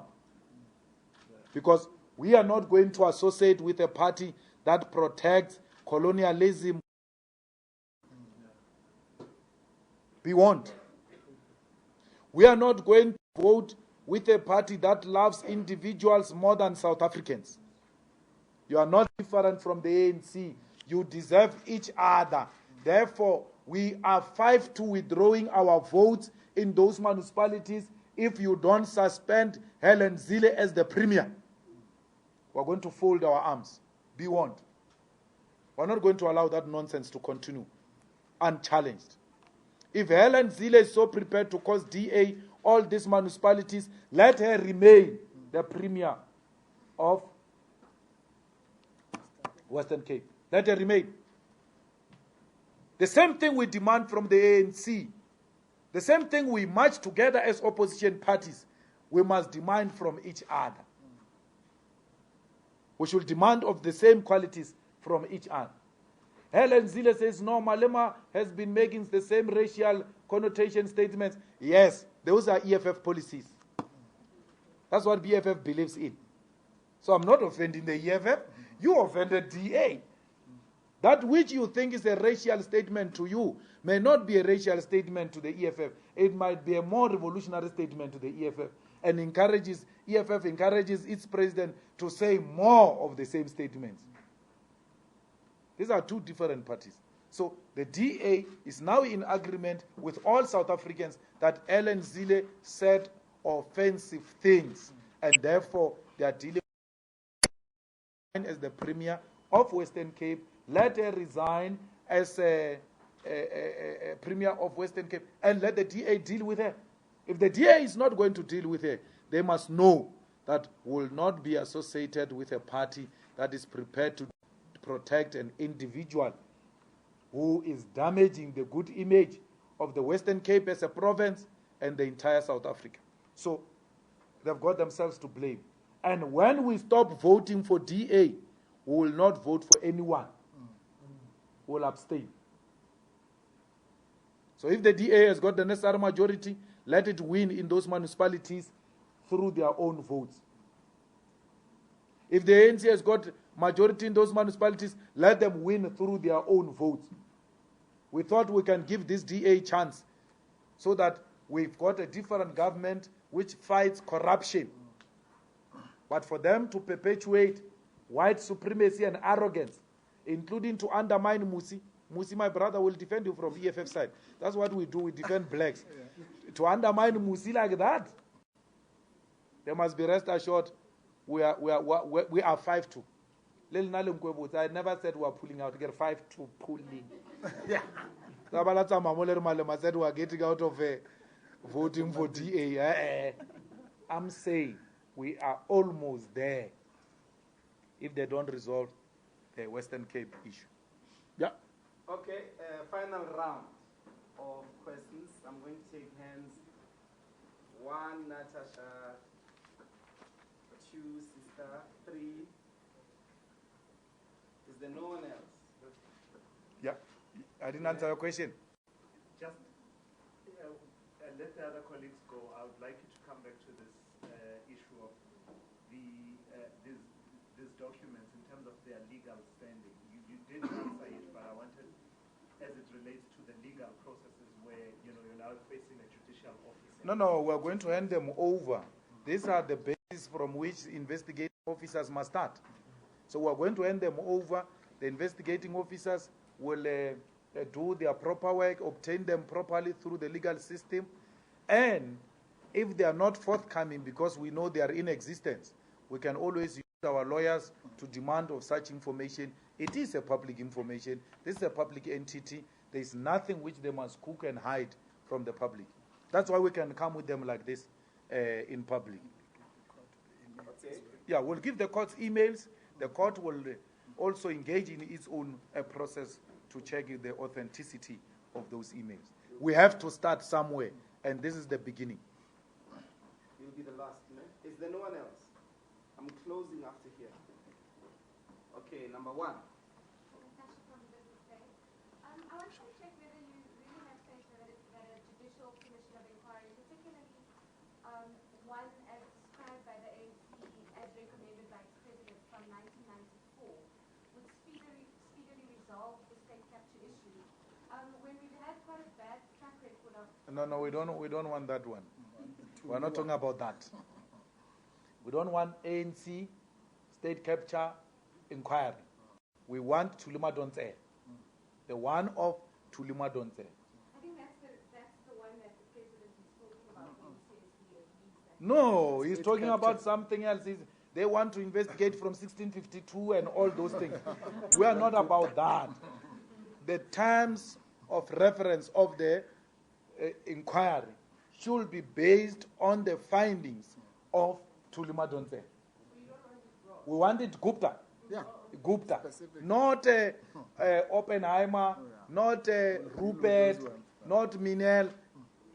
Because we are not going to associate with a party that protects colonialism. Be warned. We are not going to vote with a party that loves individuals more than South Africans. You are not different from the ANC. You deserve each other. Therefore, we are 5-2 withdrawing our votes in those municipalities if you don't suspend Helen Zille as the premier. We're going to fold our arms. Be warned. We're not going to allow that nonsense to continue unchallenged. If Helen Zille is so prepared to cause DA all these municipalities, let her remain the premier of Western Cape. Let her remain. The same thing we demand from the ANC. The same thing we march together as opposition parties. We must demand from each other. We should demand of the same qualities from each other. Helen Zille says, no, Malema has been making the same racial connotation statements. Yes, those are EFF policies. That's what EFF believes in. So I'm not offending the EFF. You offended DA. That which you think is a racial statement to you may not be a racial statement to the EFF. It might be a more revolutionary statement to the EFF, and EFF encourages its president to say more of the same statements. These are two different parties. So the DA is now in agreement with all South Africans that Ellen Zille said offensive things, and therefore they are dealing as the Premier of Western Cape. Let her resign as a Premier of Western Cape, and let the DA deal with her. If the DA is not going to deal with her, they must know that will not be associated with a party that is prepared to protect an individual who is damaging the good image of the Western Cape as a province and the entire South Africa. So they've got themselves to blame. And when we stop voting for DA, we will not vote for anyone. We will abstain. So if the DA has got the necessary majority, let it win in those municipalities through their own votes. If the ANC has got majority in those municipalities, let them win through their own votes. We thought we can give this DA a chance so that we've got a different government which fights corruption. But for them to perpetuate white supremacy and arrogance, including to undermine Musi, my brother, will defend you from EFF side. That's what we do, we defend blacks. To undermine Musi like that, they must be rest assured we are 5-2. I never said we are pulling out. We are 5-2 pulling. I said we are getting out of voting for DA. I'm saying we are almost there if they don't resolve the Western Cape issue. Yeah. Okay, final round of questions. I'm going to take hands. 1, Natasha. 2, Sister. 3. Is there no one else? Yeah. I didn't answer your question. Just let the other colleagues go. I would like you to come back to this issue of these documents in terms of their legal standing. You didn't answer it, but I wanted, as it relates to the legal processes where you're now facing a judicial officer. No, we're going to hand them over. These are the basis from which investigating officers must start. So we're going to hand them over. The investigating officers will do their proper work, obtain them properly through the legal system. And if they are not forthcoming because we know they are in existence, we can always use our lawyers to demand of such information. It is a public information. This is a public entity. There is nothing which they must cook and hide from the public. That's why we can come with them like this in public. Okay. Yeah, we'll give the court's emails. The court will also engage in its own process to check the authenticity of those emails. We have to start somewhere, and this is the beginning. You'll be the last, man. Is there no one else? I'm closing after here. Okay, number 1. Natasha from Business Day. I want to check whether you really have faith that a judicial commission of inquiry, particularly one as described by the ANC as recommended by its president from 1994, would speedily resolve the state capture issue. When we've had quite a bad track record of... No, we don't want that one. We're not talking about that. We don't want ANC state capture inquiry. We want Tulima Donse. The one of Tulima Donse. I think that's the one that the president is talking about when he says he agrees that. No, he's talking about something else. They want to investigate from 1652 and all those things. We are not about that. The terms of reference of the inquiry should be based on the findings of Tulima Donse. We want it Gupta. Yeah. Gupta. Specific. Not Oppenheimer, not Rupert, not Minel.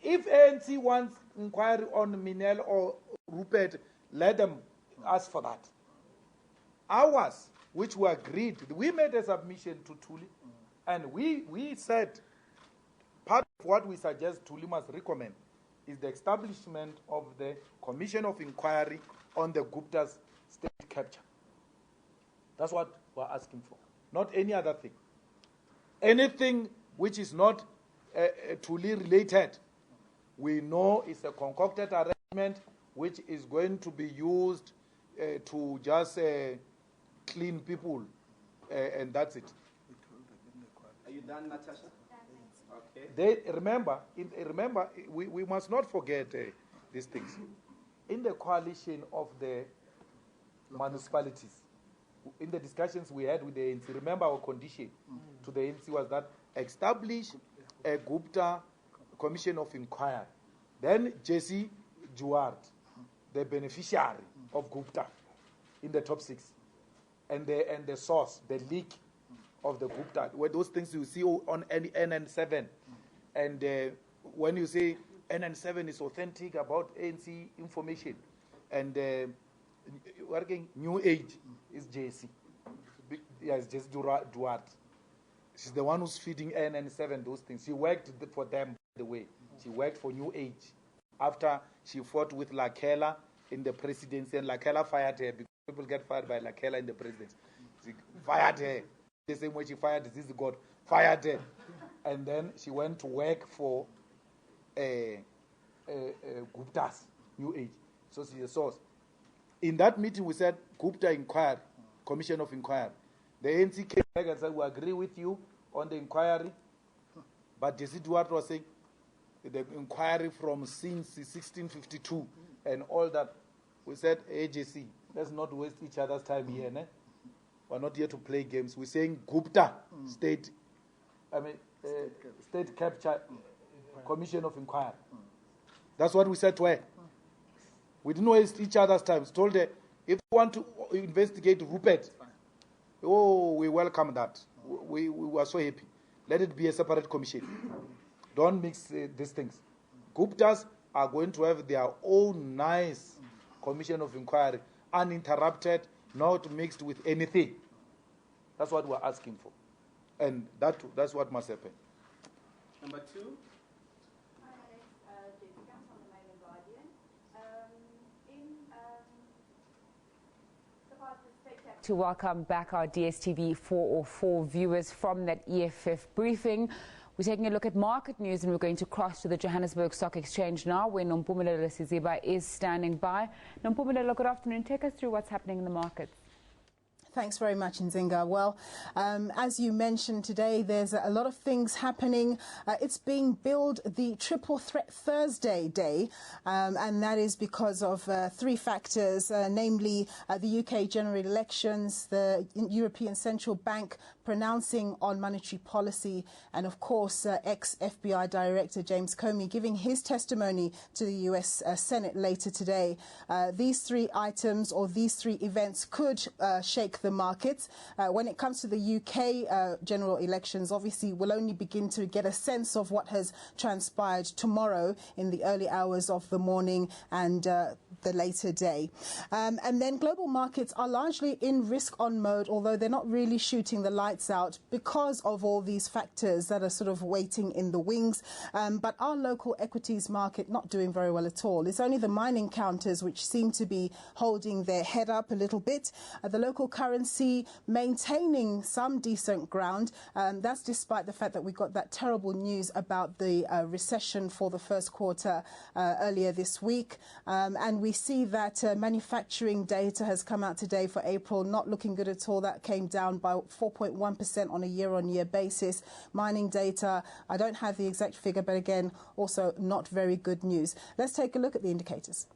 If ANC wants inquiry on Minel or Rupert, let them ask for that. Ours, which we agreed, we made a submission to Tuli, and we said part of what we suggest Thuli must recommend is the establishment of the Commission of Inquiry on the Gupta's state capture. That's what we're asking for, not any other thing. Anything which is not Thuli related, we know is a concocted arrangement which is going to be used to just clean people, and that's it. Are you done, Natasha? Okay. Remember, we must not forget these things. In the coalition of the municipalities, in the discussions we had with the ANC, remember our condition to the ANC was that establish a Gupta Commission of Inquiry. Then Jesse Juard, the beneficiary of Gupta in the top 6, and the source, the leak of the Gupta, where those things you see on NN7, and when you say NN7 is authentic about ANC information, and working New Age is JC. Yes, just Duarte. She's the one who's feeding NN7 those things. She worked for them, by the way. She worked for New Age after she fought with Lakela in the presidency, and Lakela fired her because people get fired by Lakela in the presidency. She fired her. The same way she fired this God, fired her. And then she went to work for Gupta's New Age. So she's a source. In that meeting, we said Gupta Inquiry, Commission of Inquiry. The ANC came back and said, we agree with you on the inquiry. But Jesse Duarte was saying the inquiry from since 1652 and all that. We said, AJC, let's not waste each other's time here. Ne? We're not here to play games. We're saying Gupta State Capture Commission of Inquiry. That's what we said to her. We didn't waste each other's time. We told her, if you want to investigate Rupert, we welcome that. We were so happy. Let it be a separate commission. Don't mix these things. Guptas are going to have their own nice commission of inquiry, uninterrupted, not mixed with anything. That's what we're asking for. And that's what must happen. Number 2. To welcome back our DSTV 404 viewers from that EFF briefing. We're taking a look at market news, and we're going to cross to the Johannesburg Stock Exchange now, where Nompumelelo Siziba is standing by. Nompumelelo, good afternoon. Take us through what's happening in the markets. Thanks very much, Nzinga. Well, as you mentioned today, there's a lot of things happening. It's being billed the Triple Threat Thursday day, and that is because of 3 factors, namely the UK general elections, the European Central Bank pronouncing on monetary policy, and of course ex-FBI Director James Comey giving his testimony to the US Senate later today. These 3 items, or these 3 events, could shake the markets. When it comes to the UK general elections, obviously we'll only begin to get a sense of what has transpired tomorrow in the early hours of the morning and the later day. And then global markets are largely in risk-on mode, although they're not really shooting the lights out because of all these factors that are sort of waiting in the wings. But our local equities market not doing very well at all. It's only the mining counters which seem to be holding their head up a little bit. The local currency maintaining some decent ground. That's despite the fact that we got that terrible news about the recession for the first quarter earlier this week. And we see that manufacturing data has come out today for April, not looking good at all. That came down by 4.1% on a year-on-year basis. Mining data, I don't have the exact figure, but again, also not very good news. Let's take a look at the indicators.